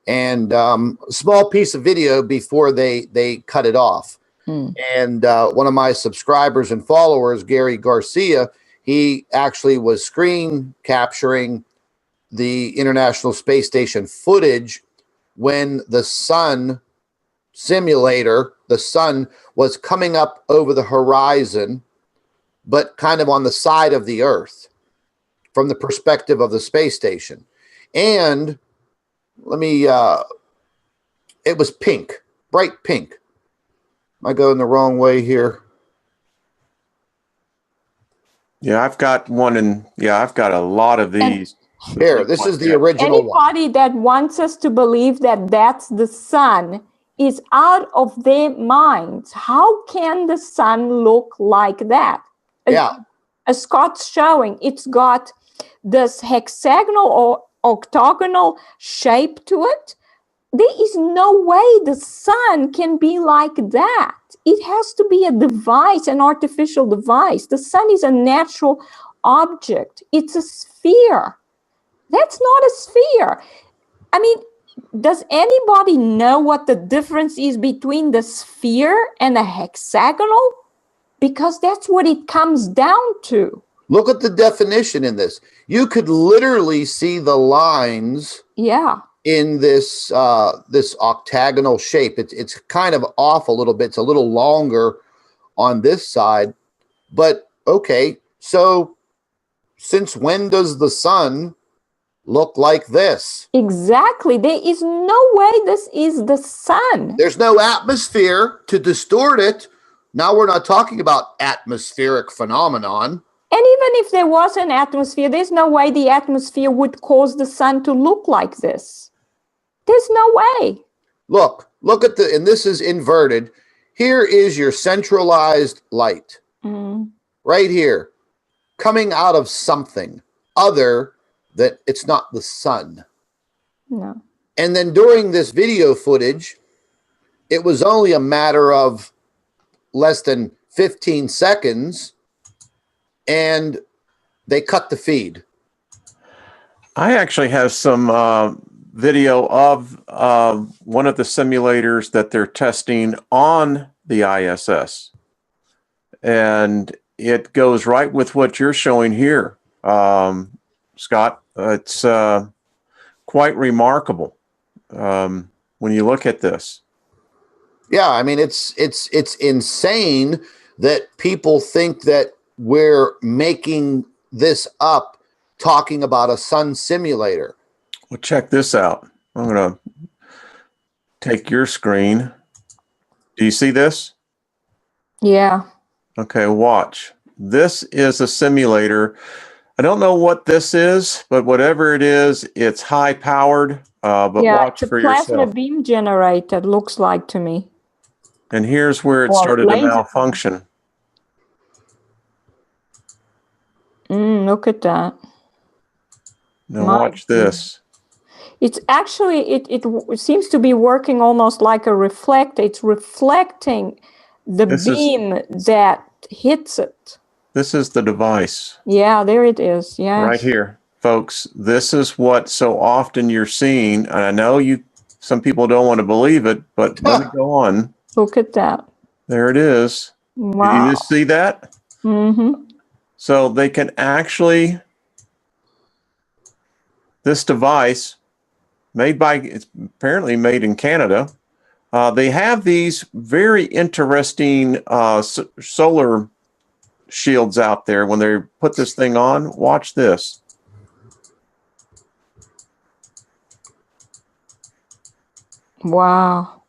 and a small piece of video before they cut it off. And one of my subscribers and followers, Gary Garcia, he actually was screen capturing the International Space Station footage when the sun simulator, the sun was coming up over the horizon, but kind of on the side of the Earth from the perspective of the space station. And it was pink, bright pink. Am I going the wrong way here? Yeah, I've got I've got a lot of these. Here, this is the original Anybody that wants us to believe that that's the sun is out of their minds. How can the sun look like that? Yeah. As Scott's showing, it's got this hexagonal or octagonal shape to it. There is no way the sun can be like that. It has to be a device, an artificial device. The sun is a natural object. It's a sphere. That's not a sphere. I mean, does anybody know what the difference is between the sphere and a hexagonal? Because that's what it comes down to. Look at the definition in this. You could literally see the lines in this this octagonal shape. It's kind of off a little bit. It's a little longer on this side. But okay, so since when does the sun look like this? Exactly. There is no way this is the sun. There's no atmosphere to distort it. Now we're not talking about atmospheric phenomenon. And even if there was an atmosphere, there's no way the atmosphere would cause the sun to look like this. There's no way. Look at and this is inverted. Here is your centralized light. Right here, coming out of something other than it's not the sun. No. And then during this video footage, it was only a matter of less than 15 seconds, and they cut the feed. I actually have some video of one of the simulators that they're testing on the ISS. And it goes right with what you're showing here, Scott. It's quite remarkable when you look at this. Yeah, I mean, it's insane that people think that we're making this up, talking about a sun simulator. Well, check this out. I'm going to take your screen. Do you see this? Yeah. Okay, watch. This is a simulator. I don't know what this is, but whatever it is, it's high powered. But yeah, watch it's for a plasma yourself. beam generator, looks like to me. And here's where it Well, started to laser. malfunction. Look at that. Now watch this. It's actually, it seems to be working almost like a reflector. It's reflecting the beam that hits it. This is the device. Yeah, there it is. Yeah. Right here, folks. This is what so often you're seeing. And I know some people don't want to believe it, but let me go on. Look at that. There it is. Wow. Did you just see that? Mm-hmm. So they can actually, this device, it's apparently made in Canada. They have these very interesting solar shields out there. When they put this thing on, watch this. Wow.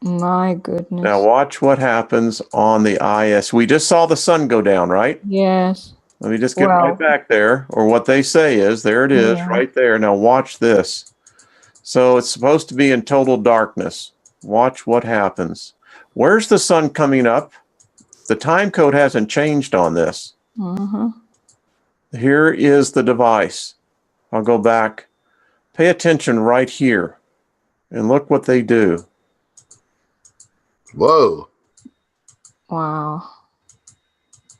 My goodness. Now watch what happens on the IS. We just saw the sun go down, right? Yes. Let me just get right back there, or what they say is, there it is, right there. Now watch this. So it's supposed to be in total darkness. Watch what happens. Where's the sun coming up? The time code hasn't changed on this. Here is the device. I'll go back. Pay attention right here. And look what they do. Whoa. Wow.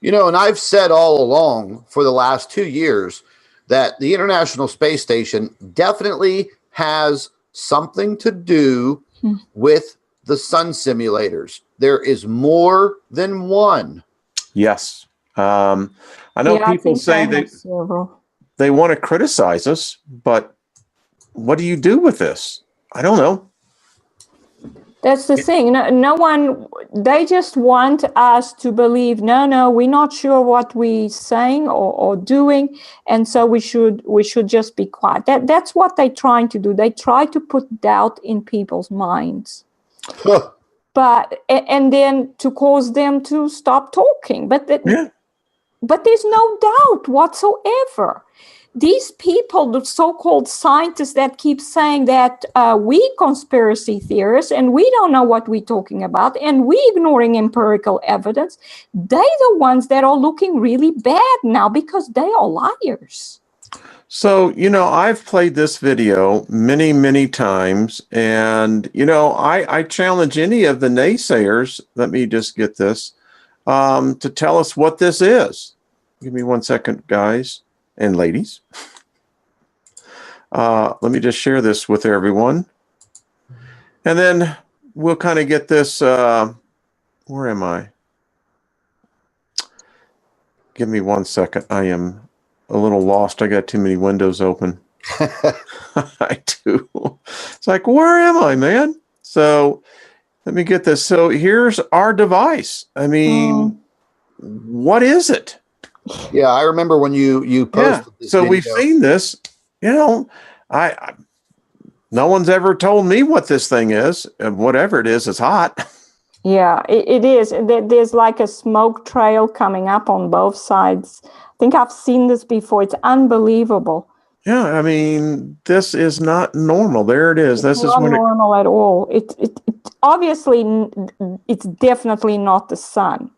You know, and I've said all along for the last 2 years that the International Space Station definitely has something to do with the sun simulators. There is more than one. Yes. I know people say they want to criticize us, but what do you do with this? I don't know. That's the thing. No one, they just want us to believe, no, we're not sure what we're saying or doing. And so we should just be quiet. That's what they're trying to do. They try to put doubt in people's minds. And then to cause them to stop talking. But there's no doubt whatsoever. These people, the so-called scientists that keep saying that we conspiracy theorists and we don't know what we're talking about and we ignoring empirical evidence, they're the ones that are looking really bad now because they are liars. So, I've played this video many, many times, and, I challenge any of the naysayers, let me just get this, to tell us what this is. Give me 1 second, guys and ladies. Let me just share this with everyone. And then we'll kind of get this, where am I? Give me 1 second. I am a little lost. I got too many windows open. I do. It's like, where am I, man? So let me get this. So here's our device. I mean, what is it? Yeah, I remember when you posted this So video. we've seen this, I no one's ever told me what this thing is, and whatever it is, it's hot. Yeah, it is. There's like a smoke trail coming up on both sides. I think I've seen this before. It's unbelievable. Yeah, I mean, this is not normal. There it is. This is Not when normal at all. It obviously, it's definitely not the sun.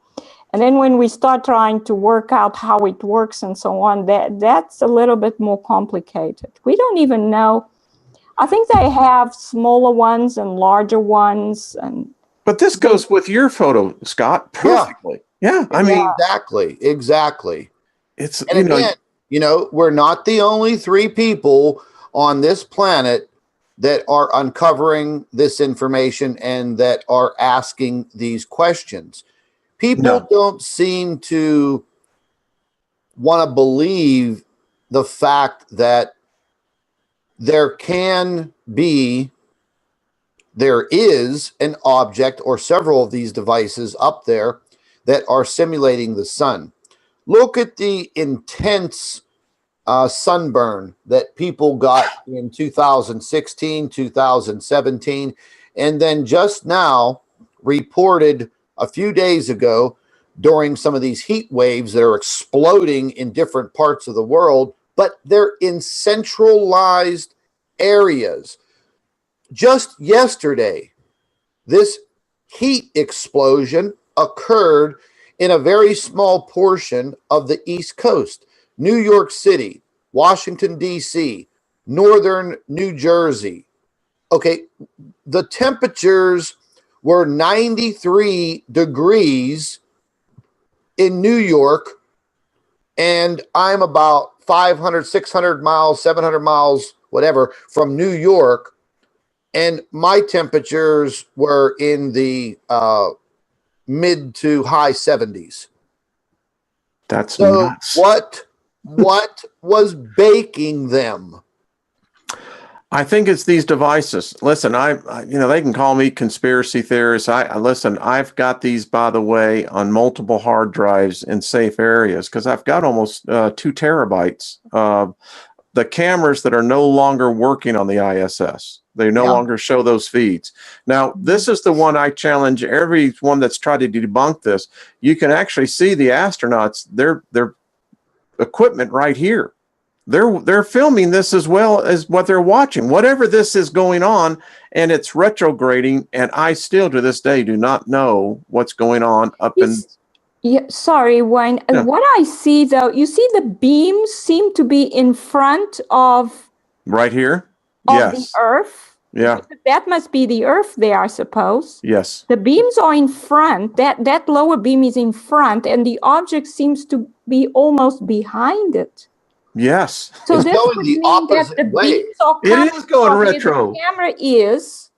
And then when we start trying to work out how it works and so on, that's a little bit more complicated. We don't even know. I think they have smaller ones and larger ones. But this goes with your photo, Scott, perfectly. Yeah, I mean, exactly. It's, and again, we're not the only 3 people on this planet that are uncovering this information and that are asking these questions. People don't seem to want to believe the fact that there is an object or several of these devices up there that are simulating the sun. Look at the intense sunburn that people got in 2016, 2017, and then just now reported a few days ago during some of these heat waves that are exploding in different parts of the world, but they're in centralized areas. Just yesterday, this heat explosion occurred in a very small portion of the East Coast. New York City, Washington, D.C., northern New Jersey. Okay, the temperatures were 93 degrees in New York, and I'm about 500, 600 miles, 700 miles, whatever, from New York, and my temperatures were in the mid to high 70s. That's so nuts. What was baking them? I think it's these devices. Listen, they can call me conspiracy theorist. Listen, I've got these, by the way, on multiple hard drives in safe areas because I've got almost 2 terabytes. The cameras that are no longer working on the ISS. They no longer show those feeds. Now, this is the one I challenge everyone that's tried to debunk this. You can actually see the astronauts, their equipment right here. They're filming this as well as what they're watching. Whatever this is going on, and it's retrograding, and I still to this day do not know what's going on up in. Yeah, sorry, Wayne. What I see though, you see the beams seem to be in front of right here. Of the Earth. Yeah. That must be the Earth there, I suppose. Yes. The beams are in front. That lower beam is in front, and the object seems to be almost behind it. Yes. So this would mean that the beams are coming. It is going retro. The camera is.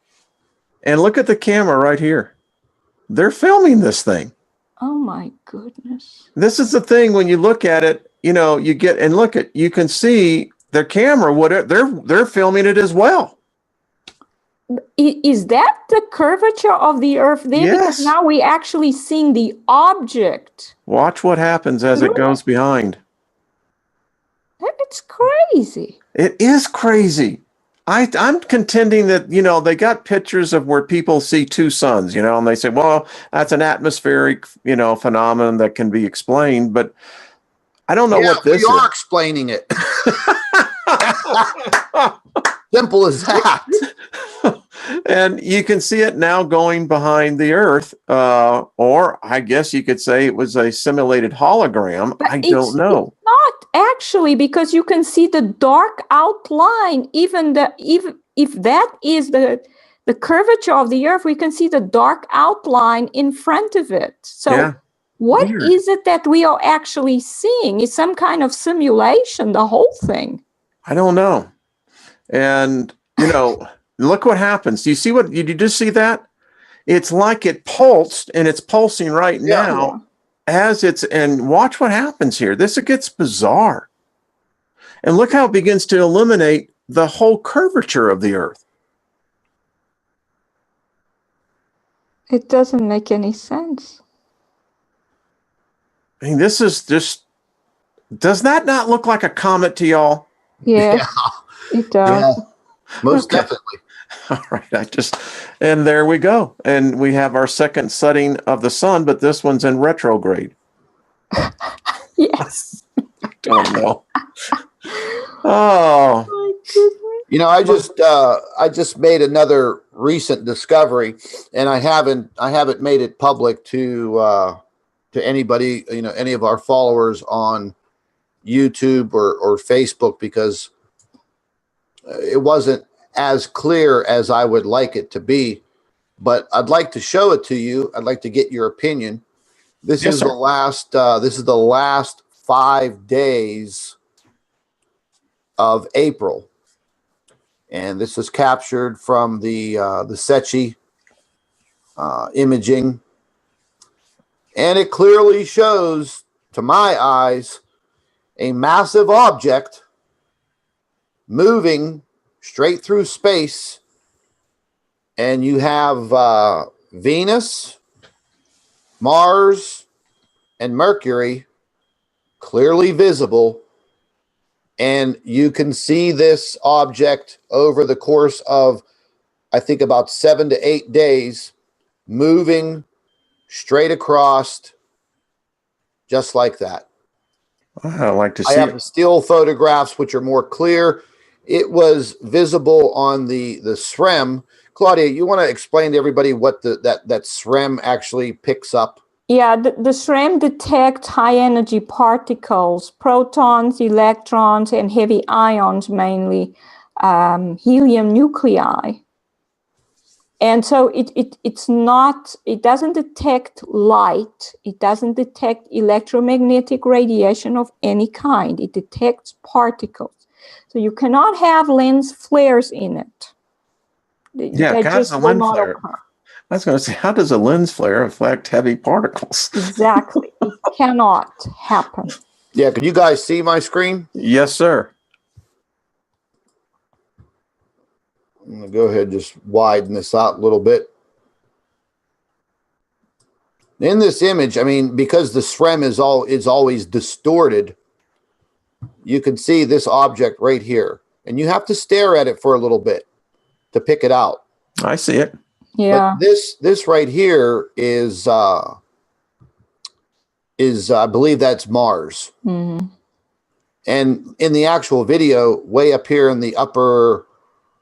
And look at the camera right here. They're filming this thing. Oh my goodness. This is the thing when you look at it, you get and look at, you can see their camera, they're filming it as well. Is that the curvature of the Earth there? Yes. Because now we're actually seeing the object. Watch what happens as it goes behind. It's crazy. It is crazy. I'm contending that, they got pictures of where people see 2 suns, and they say, well, that's an atmospheric, phenomenon that can be explained, but I don't know what this is. We are explaining it. Simple as that. And you can see it now going behind the Earth, or I guess you could say it was a simulated hologram. But I don't know. It's not actually, because you can see the dark outline. Even if that is the curvature of the Earth, we can see the dark outline in front of it. So what is it that we are actually seeing? It's some kind of simulation, the whole thing. I don't know. And, look what happens. Do you see did you just see that? It's like it pulsed, and it's pulsing right now and watch what happens here. This gets bizarre. And look how it begins to illuminate the whole curvature of the Earth. It doesn't make any sense. I mean, this is just, does that not look like a comet to y'all? Yeah, it does. Yeah, most Okay. definitely. All right. And there we go. And we have our second setting of the sun, but this one's in retrograde. Yes. I don't know. Oh, My goodness. You know, I just made another recent discovery, and I haven't made it public to anybody, you know, any of our followers on YouTube or Facebook, because it wasn't as clear as I would like it to be. But I'd like to show it to you. I'd like to get your opinion. This Yes, is sir. the last 5 days of April. And this is captured from the SETI imaging. And it clearly shows, to my eyes, a massive object moving straight through space. And you have Venus, Mars, and Mercury clearly visible. And you can see this object over the course of, I think, about 7 to 8 days, moving straight across, just like that. I'd like to I see have it. the still photographs, which are more clear. It was visible on the SREM. Claudia, you want to explain to everybody what that SREM actually picks up? Yeah, the SREM detects high energy particles, protons, electrons, and heavy ions, mainly helium nuclei. And so it doesn't detect light. It doesn't detect electromagnetic radiation of any kind. It detects particles. So you cannot have lens flares in it. Yeah, They how just does a will lens not flare? occur. I was going to say, how does a lens flare affect heavy particles? Exactly. It cannot happen. Yeah, can you guys see my screen? Yes, sir. I'm going to go ahead and just widen this out a little bit. In this image, I mean, because the SREM is always distorted, you can see this object right here. And you have to stare at it for a little bit to pick it out. I see it. Yeah. But this right here is I believe that's Mars. Mm-hmm. And in the actual video, way up here in the upper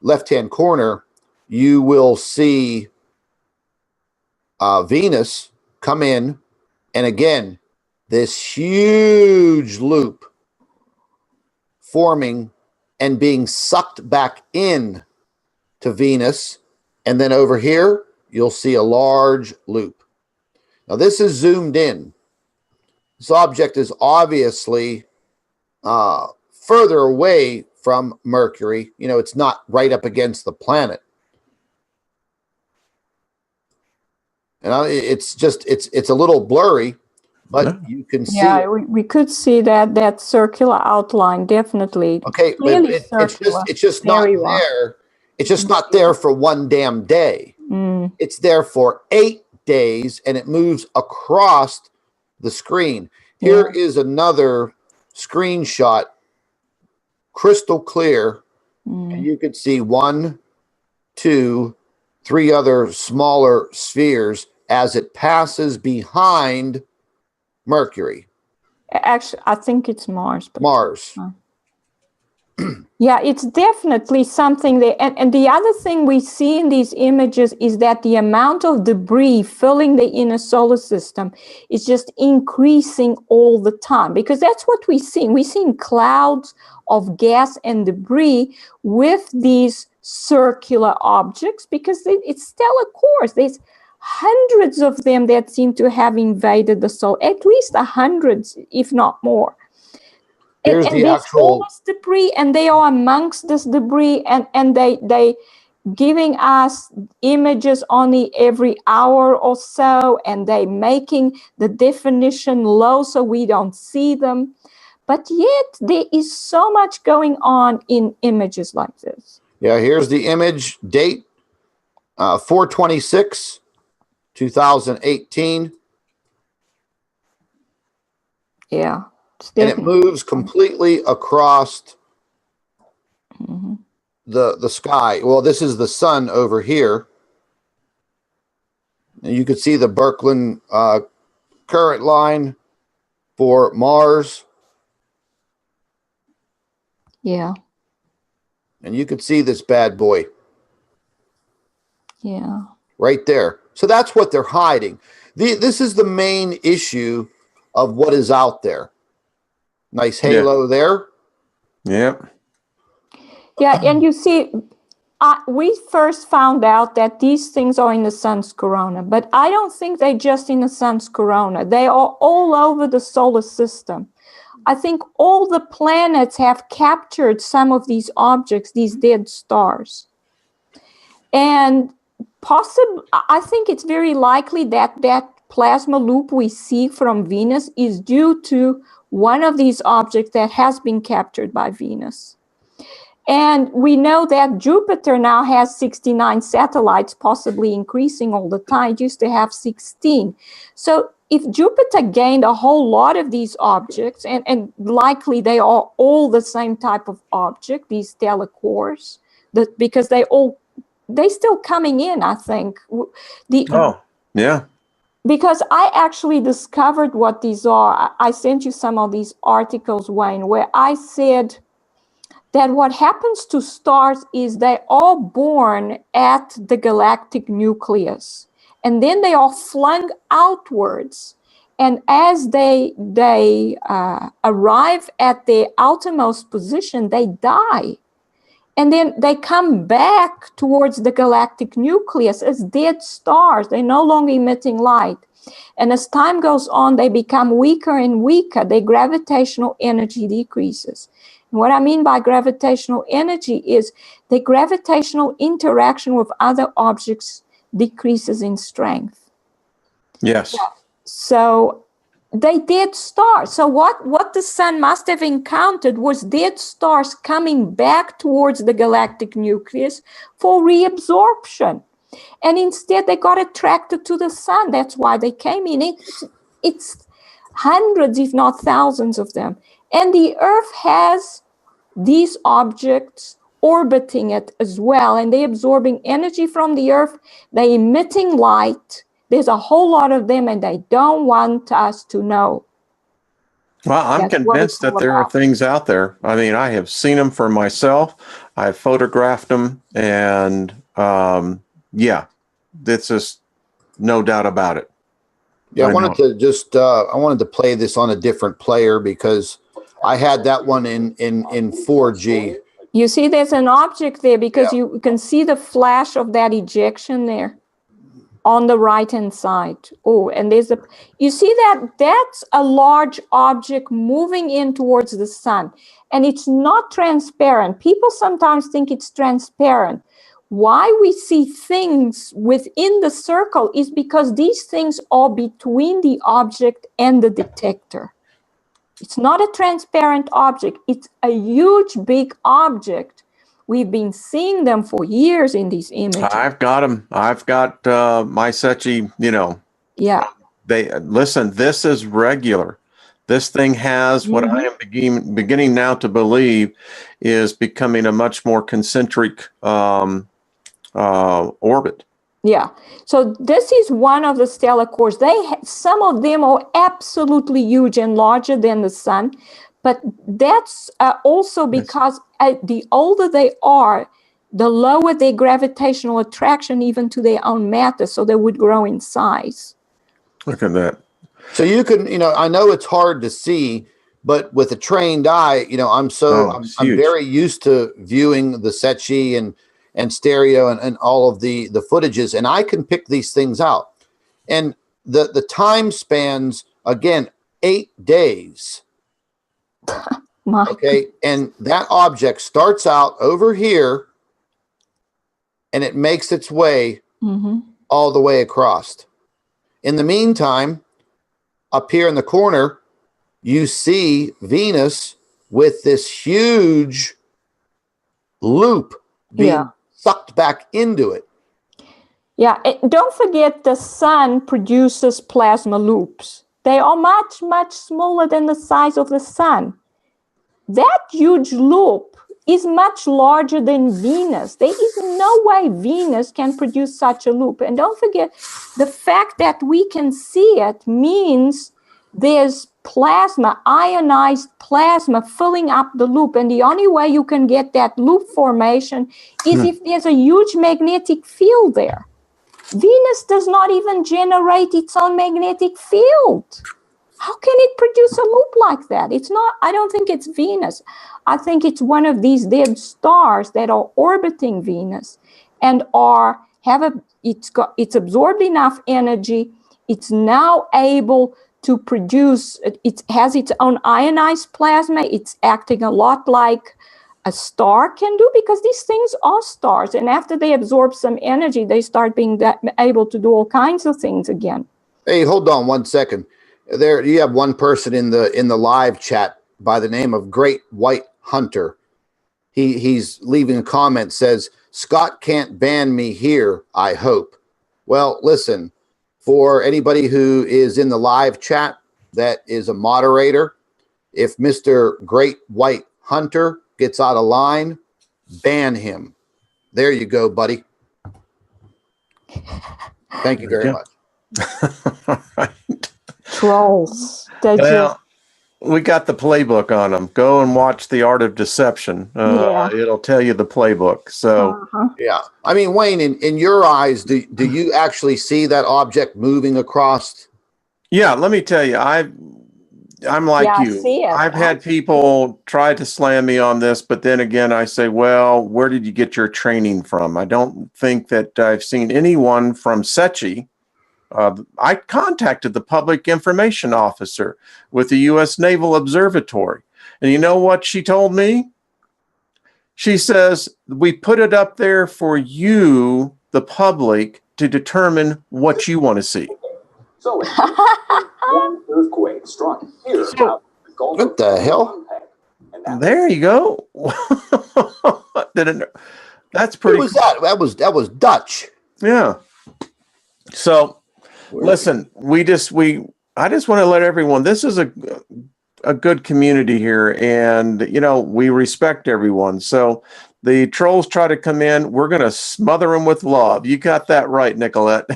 left-hand corner, you will see Venus come in, and again, this huge loop forming and being sucked back in to Venus. And then over here, you'll see a large loop. Now, this is zoomed in. This object is obviously further away from Mercury. You know, it's not right up against the planet. And it's a little blurry, but you can see. Yeah, we could see that circular outline, definitely. Okay, but it's just not there. It's just not there for one damn day. Mm. It's there for 8 days, and it moves across the screen. Here is another screenshot, crystal clear, and you could see 1, 2, 3 other smaller spheres as it passes behind Mercury. Actually, I think it's Mars. But Mars. Yeah, it's definitely something there. And the other thing we see in these images is that the amount of debris filling the inner solar system is just increasing all the time, because that's what we see. We're seeing clouds of gas and debris with these circular objects because it's stellar cores. There's hundreds of them that seem to have invaded the solar, at least hundreds, if not more. Here's and the there's actual all this debris, and they are amongst this debris, and they giving us images only every hour or so, and they making the definition low so we don't see them. But yet there is so much going on in images like this. Yeah, here's the image date, 4/26/2018. Yeah. And it moves completely across the sky. Well, this is the sun over here. And you can see the Birkeland current line for Mars. Yeah. And you can see this bad boy. Yeah. Right there. So that's what they're hiding. This is the main issue of what is out there. Nice halo there. Yep. Yeah, and you see, we first found out that these things are in the sun's corona, but I don't think they're just in the sun's corona. They are all over the solar system. I think all the planets have captured some of these objects, these dead stars. And I think it's very likely that that plasma loop we see from Venus is due to one of these objects that has been captured by Venus. And we know that Jupiter now has 69 satellites, possibly increasing all the time. It used to have 16. So if Jupiter gained a whole lot of these objects, and likely they are all the same type of object, these stellar cores, because they're still coming in, I think. Because I actually discovered what these are. I sent you some of these articles, Wayne, where I said that what happens to stars is they are born at the galactic nucleus, and then they are flung outwards. And as they arrive at their outermost position, they die. And then they come back towards the galactic nucleus as dead stars. They're no longer emitting light. And as time goes on, they become weaker and weaker. Their gravitational energy decreases. And what I mean by gravitational energy is the gravitational interaction with other objects decreases in strength. Yes. So they dead stars. So what the sun must have encountered was dead stars coming back towards the galactic nucleus for reabsorption. And instead they got attracted to the sun. That's why they came in. It's hundreds, if not thousands of them. And the Earth has these objects orbiting it as well. And they're absorbing energy from the Earth. They're emitting light. There's a whole lot of them, and they don't want us to know. Well, I'm convinced that there are things out there. I mean, I have seen them for myself. I've photographed them, and it's just no doubt about it. Yeah, I wanted to play this on a different player because I had that one in 4G. You see, there's an object there because you can see the flash of that ejection there on the right-hand side. Oh, and you see that's a large object moving in towards the sun, and it's not transparent. People sometimes think it's transparent. Why we see things within the circle is because these things are between the object and the detector. It's not a transparent object. It's a huge, big object. We've been seeing them for years in these images. I've got them. I've got my Secchi, Yeah. Listen, this is regular. This thing has what I am beginning now to believe is becoming a much more concentric orbit. Yeah. So this is one of the stellar cores. Some of them are absolutely huge and larger than the sun. But that's also because the older they are, the lower their gravitational attraction even to their own matter, so they would grow in size. Look at that. So you can, I know it's hard to see, but with a trained eye, I'm very used to viewing the Secchi and stereo and all of the footages, and I can pick these things out. And the time spans, again, 8 days. Okay, and that object starts out over here, and it makes its way all the way across. In the meantime, up here in the corner, you see Venus with this huge loop being sucked back into it. Yeah, don't forget the sun produces plasma loops. They are much, much smaller than the size of the sun. That huge loop is much larger than Venus. There is no way Venus can produce such a loop. And don't forget, the fact that we can see it means there's plasma, ionized plasma filling up the loop. And the only way you can get that loop formation is if there's a huge magnetic field there. Venus does not even generate its own magnetic field. How can it produce a loop like that? It's not, I don't think it's Venus. I think it's one of these dead stars that are orbiting Venus and it's absorbed enough energy. It's now able to produce, it has its own ionized plasma. It's acting a lot like a star can do, because these things are stars. And after they absorb some energy, they start being able to do all kinds of things again. Hey, hold on 1 second. There, you have one person in the live chat by the name of Great White Hunter. He's leaving a comment, says, Scott can't ban me here, I hope. Well, listen, for anybody who is in the live chat that is a moderator, if Mr. Great White Hunter gets out of line, ban him. There you go, buddy. Thank you very much. Right. Trolls. Well, we got the playbook on them. Go and watch The Art of Deception. It'll tell you the playbook. So, yeah. I mean, Wayne, in your eyes, do you actually see that object moving across? Yeah, let me tell you, I'm like you. I see it. I've had people try to slam me on this, but then again, I say, well, where did you get your training from? I don't think that I've seen anyone from SETI. I contacted the public information officer with the U.S. Naval Observatory. And you know what she told me? She says, we put it up there for you, the public, to determine what you want to see. So, one earthquake struck here. So, what the hell? There you go. That's pretty. Who was that? That was Dutch. Yeah. So, listen, I just want to let everyone. This is a good community here, and we respect everyone. So the trolls try to come in, we're going to smother them with love. You got that right, Nicolette.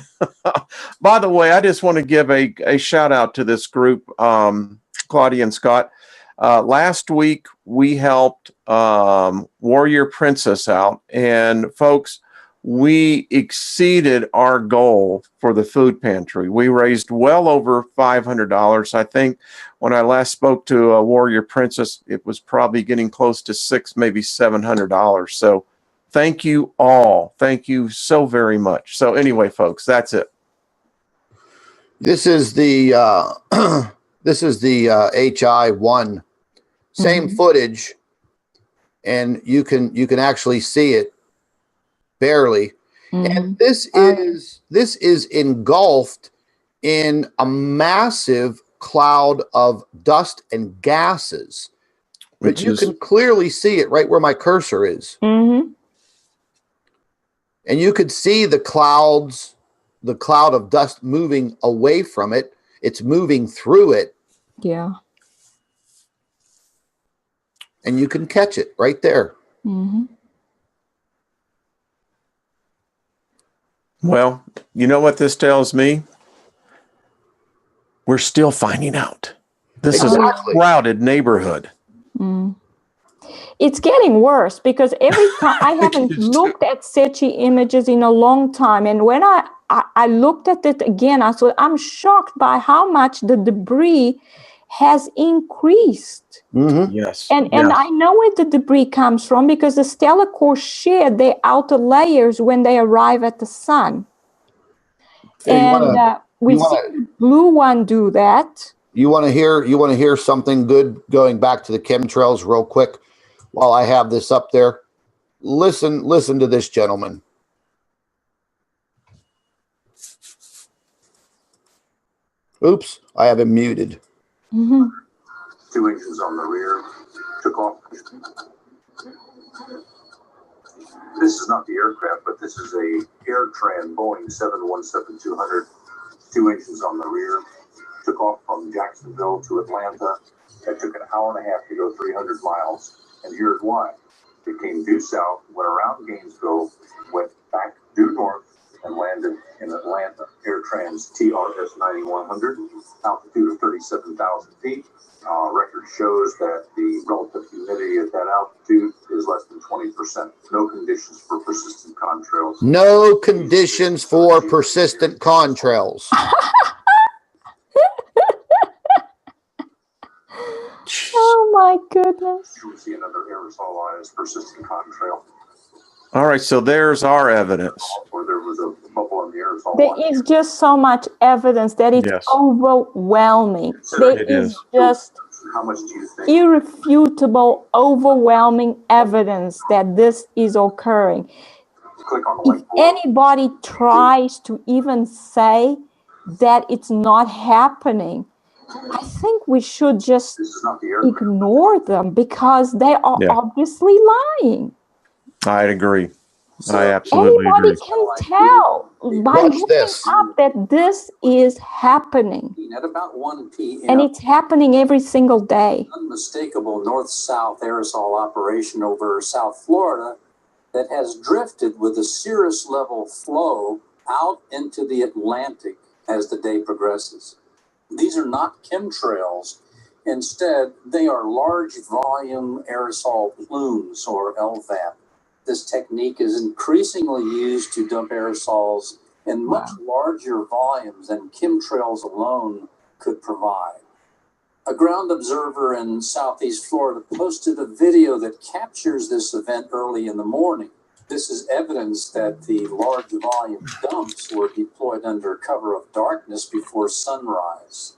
By the way, I just want to give a shout out to this group, Claudia and Scott. Last week, we helped Warrior Princess out. And folks, we exceeded our goal for the food pantry. We raised well over $500. I think when I last spoke to a Warrior Princess, it was probably getting close to $600, maybe $700. So thank you all. Thank you so very much. So anyway, folks, that's it. This is the HI-1, same footage, and you can actually see it barely. And this is engulfed in a massive cloud of dust and gases, but you can clearly see it right where my cursor is. And you could see the cloud of dust moving away from it. It's moving through it. Yeah. And you can catch it right there. Well, you know what this tells me? We're still finding out. This is a crowded neighborhood. It's getting worse because every time I haven't looked at SETI images in a long time. And when I looked at it again, I thought, I'm shocked by how much the debris has increased. Yes. And I know where the debris comes from because the stellar cores shed their outer layers when they arrive at the sun. Hey, we see the blue one do that. You want to hear something good going back to the chemtrails real quick while I have this up there? Listen to this gentleman. Oops, I have him muted. 2 inches on the rear, took off. This is not the aircraft, but this is a AirTran Boeing 717-200, 2 inches on the rear, took took off from Jacksonville to Atlanta. It took an hour and a half to go 300 miles. And here's why. It came due south, went around Gainesville, went back due north, and landed in Atlanta. Air Trans TRS 9100, altitude of 37,000 feet. Record shows that the relative humidity at that altitude is less than 20%. No conditions for persistent contrails. No conditions for persistent contrails. Oh my goodness. You will see another aerosolized persistent contrail. All right, so there's our evidence. Or there was a bubble in the aerosol. There is just so much evidence that it's Yes. overwhelming. There It is is. just How much do you think? irrefutable, overwhelming evidence that this is occurring. Click on the If link below. anybody tries to even say that it's not happening, I think we should just This is not the airplane. ignore them because they are Yeah. obviously lying. I agree. I absolutely Anybody agree. can tell by Watch looking this. up that this is happening. At about 1 p.m., And it's happening every single day. unmistakable north-south aerosol operation over South Florida that has drifted with a cirrus level flow out into the Atlantic as the day progresses. These are not chemtrails. Instead, they are large volume aerosol plumes, or LVAP. This technique is increasingly used to dump aerosols in much larger volumes than chemtrails alone could provide. A ground observer in southeast Florida posted a video that captures this event early in the morning. This is evidence that the large volume dumps were deployed under cover of darkness before sunrise.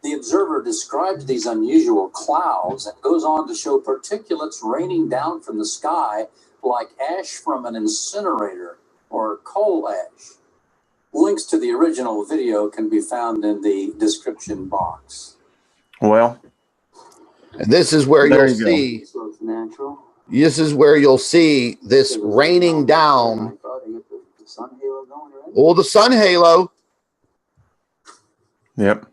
The observer describes these unusual clouds and goes on to show particulates raining down from the sky like ash from an incinerator or coal ash. Links to the original video can be found in the description box. Well, And this is where There you'll you go. see. So it's natural. This is where you'll see this raining down. The sun halo going already? Oh, the sun halo. yep.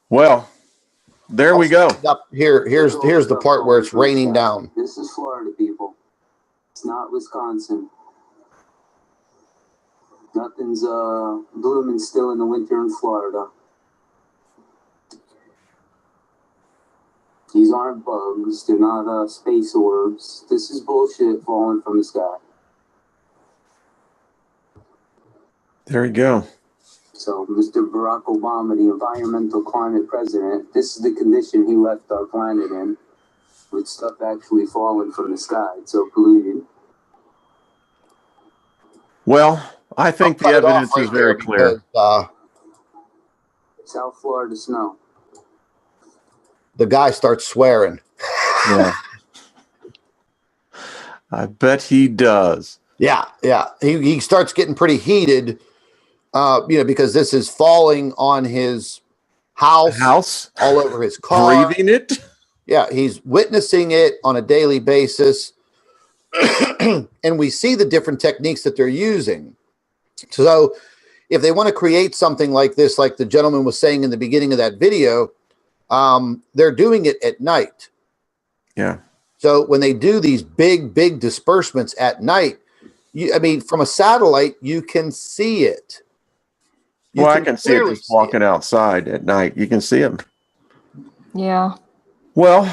Well, there we go. Up here, here's the part where it's raining down. This is Florida, people. It's not Wisconsin. Nothing's blooming still in the winter in Florida. These aren't bugs. They're not space orbs. This is bullshit falling from the sky. There you go. So, Mr. Barack Obama, the environmental climate president, this is the condition he left our planet in, with stuff actually falling from the sky. It's so polluted. Well, I think the Cut it off evidence right is very there clear. because, South Florida snow. the guy starts swearing. Yeah. I bet he does. Yeah. He starts getting pretty heated, because this is falling on his house, all over his car. Breathing it. Yeah, he's witnessing it on a daily basis. And we see the different techniques that they're using. So if they want to create something like this, like the gentleman was saying in the beginning of that video, they're doing it at night. Yeah. So when they do these big disbursements at night, from a satellite, you can see it. You I can see it clearly just walking outside at night. You can see him. Yeah. Well,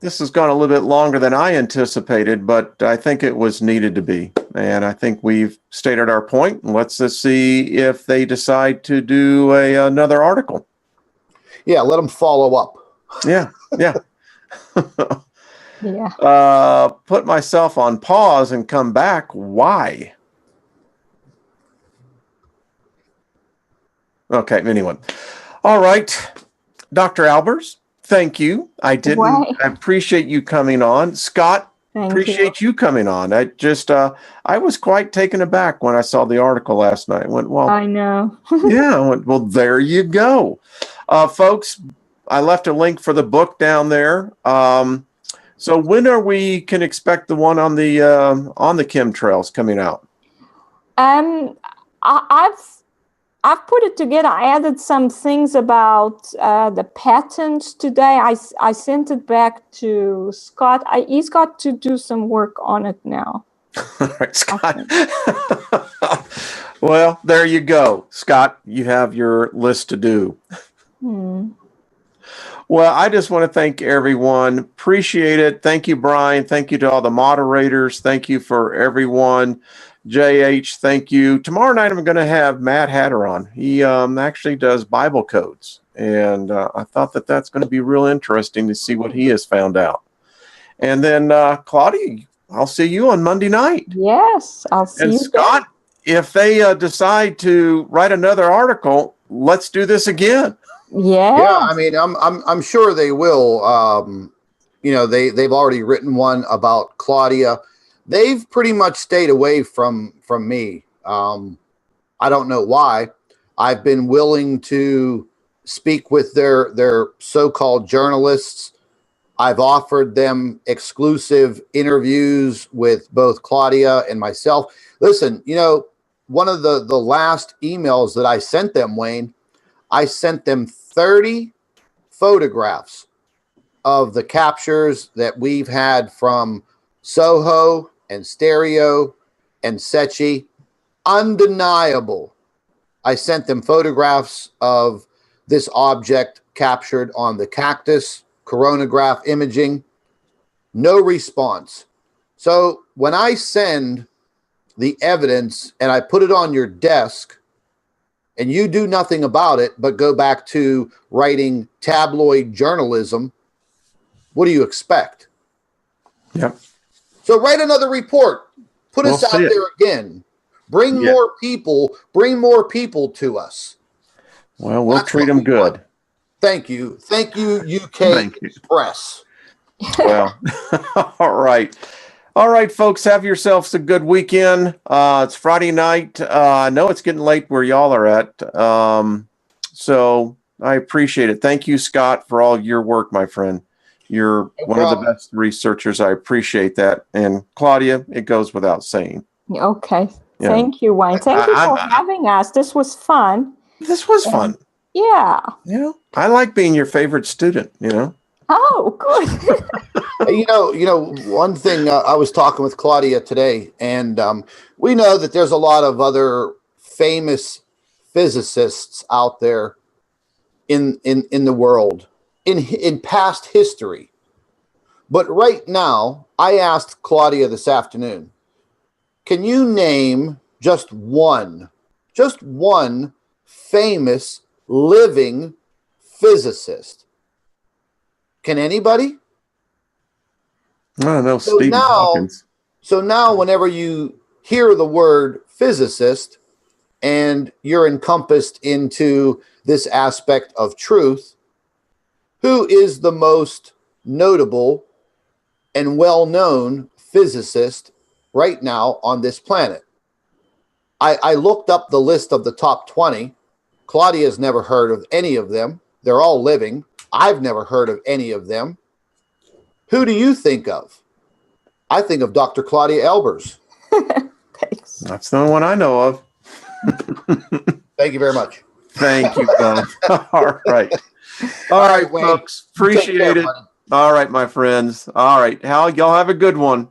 this has gone a little bit longer than I anticipated, but I think it was needed to be. And I think we've stated our point. Let's just see if they decide to do another article. Yeah, let them follow up. Yeah. Yeah. Put myself on pause and come back. Why? Okay, anyway. All right. Dr. Albers, thank you. I appreciate you coming on. Scott, appreciate you coming on. I was quite taken aback when I saw the article last night. I went, well, I know. yeah. I went, well, there you go. Folks, I left a link for the book down there. So when can expect the one on the chemtrails coming out? I've I've put it together. I added some things about the patents today. I sent it back to Scott. He's got to do some work on it now. All right, Scott. Well, there you go, Scott. You have your list to do. Well, I just want to thank everyone. Appreciate it. Thank you, Brian. Thank you to all the moderators. Thank you for everyone. JH, thank you. Tomorrow night, I'm going to have Matt Hatter on. He actually does Bible codes. And I thought that that's going to be real interesting to see what he has found out. And then, Claudia, I'll see you on Monday night. Yes, I'll see you. And Scott, if they decide to write another article, let's do this again. Yeah. I mean, I'm sure they will. You know, they've already written one about Claudia. They've pretty much stayed away from me. I don't know why. I've been willing to speak with their so-called journalists. I've offered them exclusive interviews with both Claudia and myself. Listen, you know, one of the last emails that I sent them, Wayne, I sent them 30 photographs of the captures that we've had from Soho and Stereo and Secchi. Undeniable. I sent them photographs of this object captured on the cactus, coronagraph imaging. No response. So when I send the evidence and I put it on your desk, and you do nothing about it but go back to writing tabloid journalism, what do you expect? Yep. So write another report. Put us out there again. Bring more people. Bring more people to us. Well, we'll treat them good. Thank you. Thank you, UK Thank you. Express. Well, all right. All right, folks, have yourselves a good weekend. It's Friday night. I know it's getting late where y'all are at. So I appreciate it. Thank you, Scott, for all your work, my friend. You're one of the best researchers. I appreciate that. And Claudia, it goes without saying. Okay. Thank you, Wayne. Thank you for having us. This was fun. This was fun. Yeah. Yeah. I like being your favorite student, you know. Oh, good. You know, one thing, I was talking with Claudia today, and we know that there's a lot of other famous physicists out there in the world, in past history. But right now, I asked Claudia this afternoon, can you name just one famous living physicist? Can anybody? I don't know, Stephen Hawkins. So now whenever you hear the word physicist and you're encompassed into this aspect of truth, who is the most notable and well-known physicist right now on this planet? I looked up the list of the top 20. Claudia's never heard of any of them. They're all living. I've never heard of any of them. Who do you think of? I think of Dr. Claudia Albers. Thanks. That's the one I know of. Thank you very much. Thank you, both. All right. All right, Wayne. folks. Appreciate it. Buddy. All right, my friends. All right. Y'all have a good one.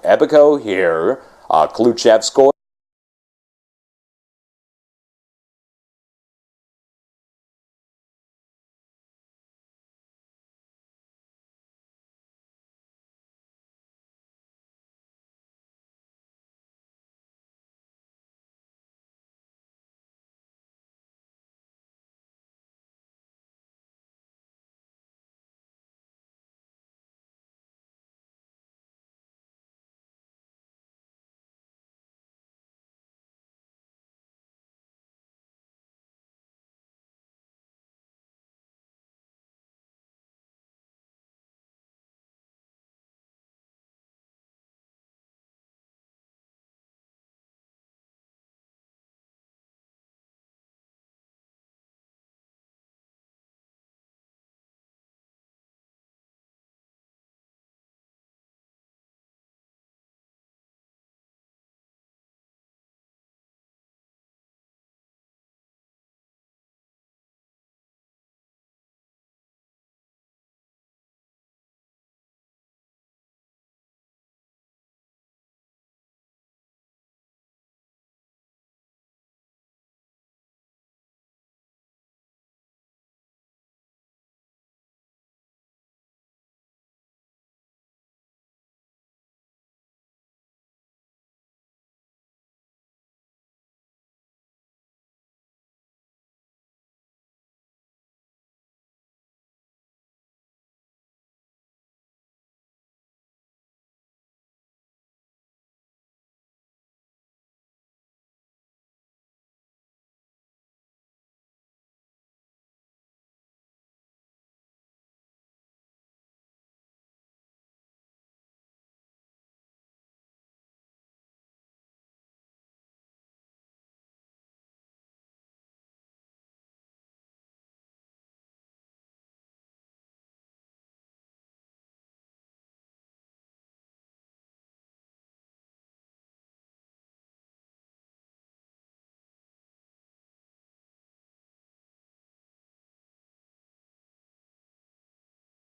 Epico here, Khrushchevskoy.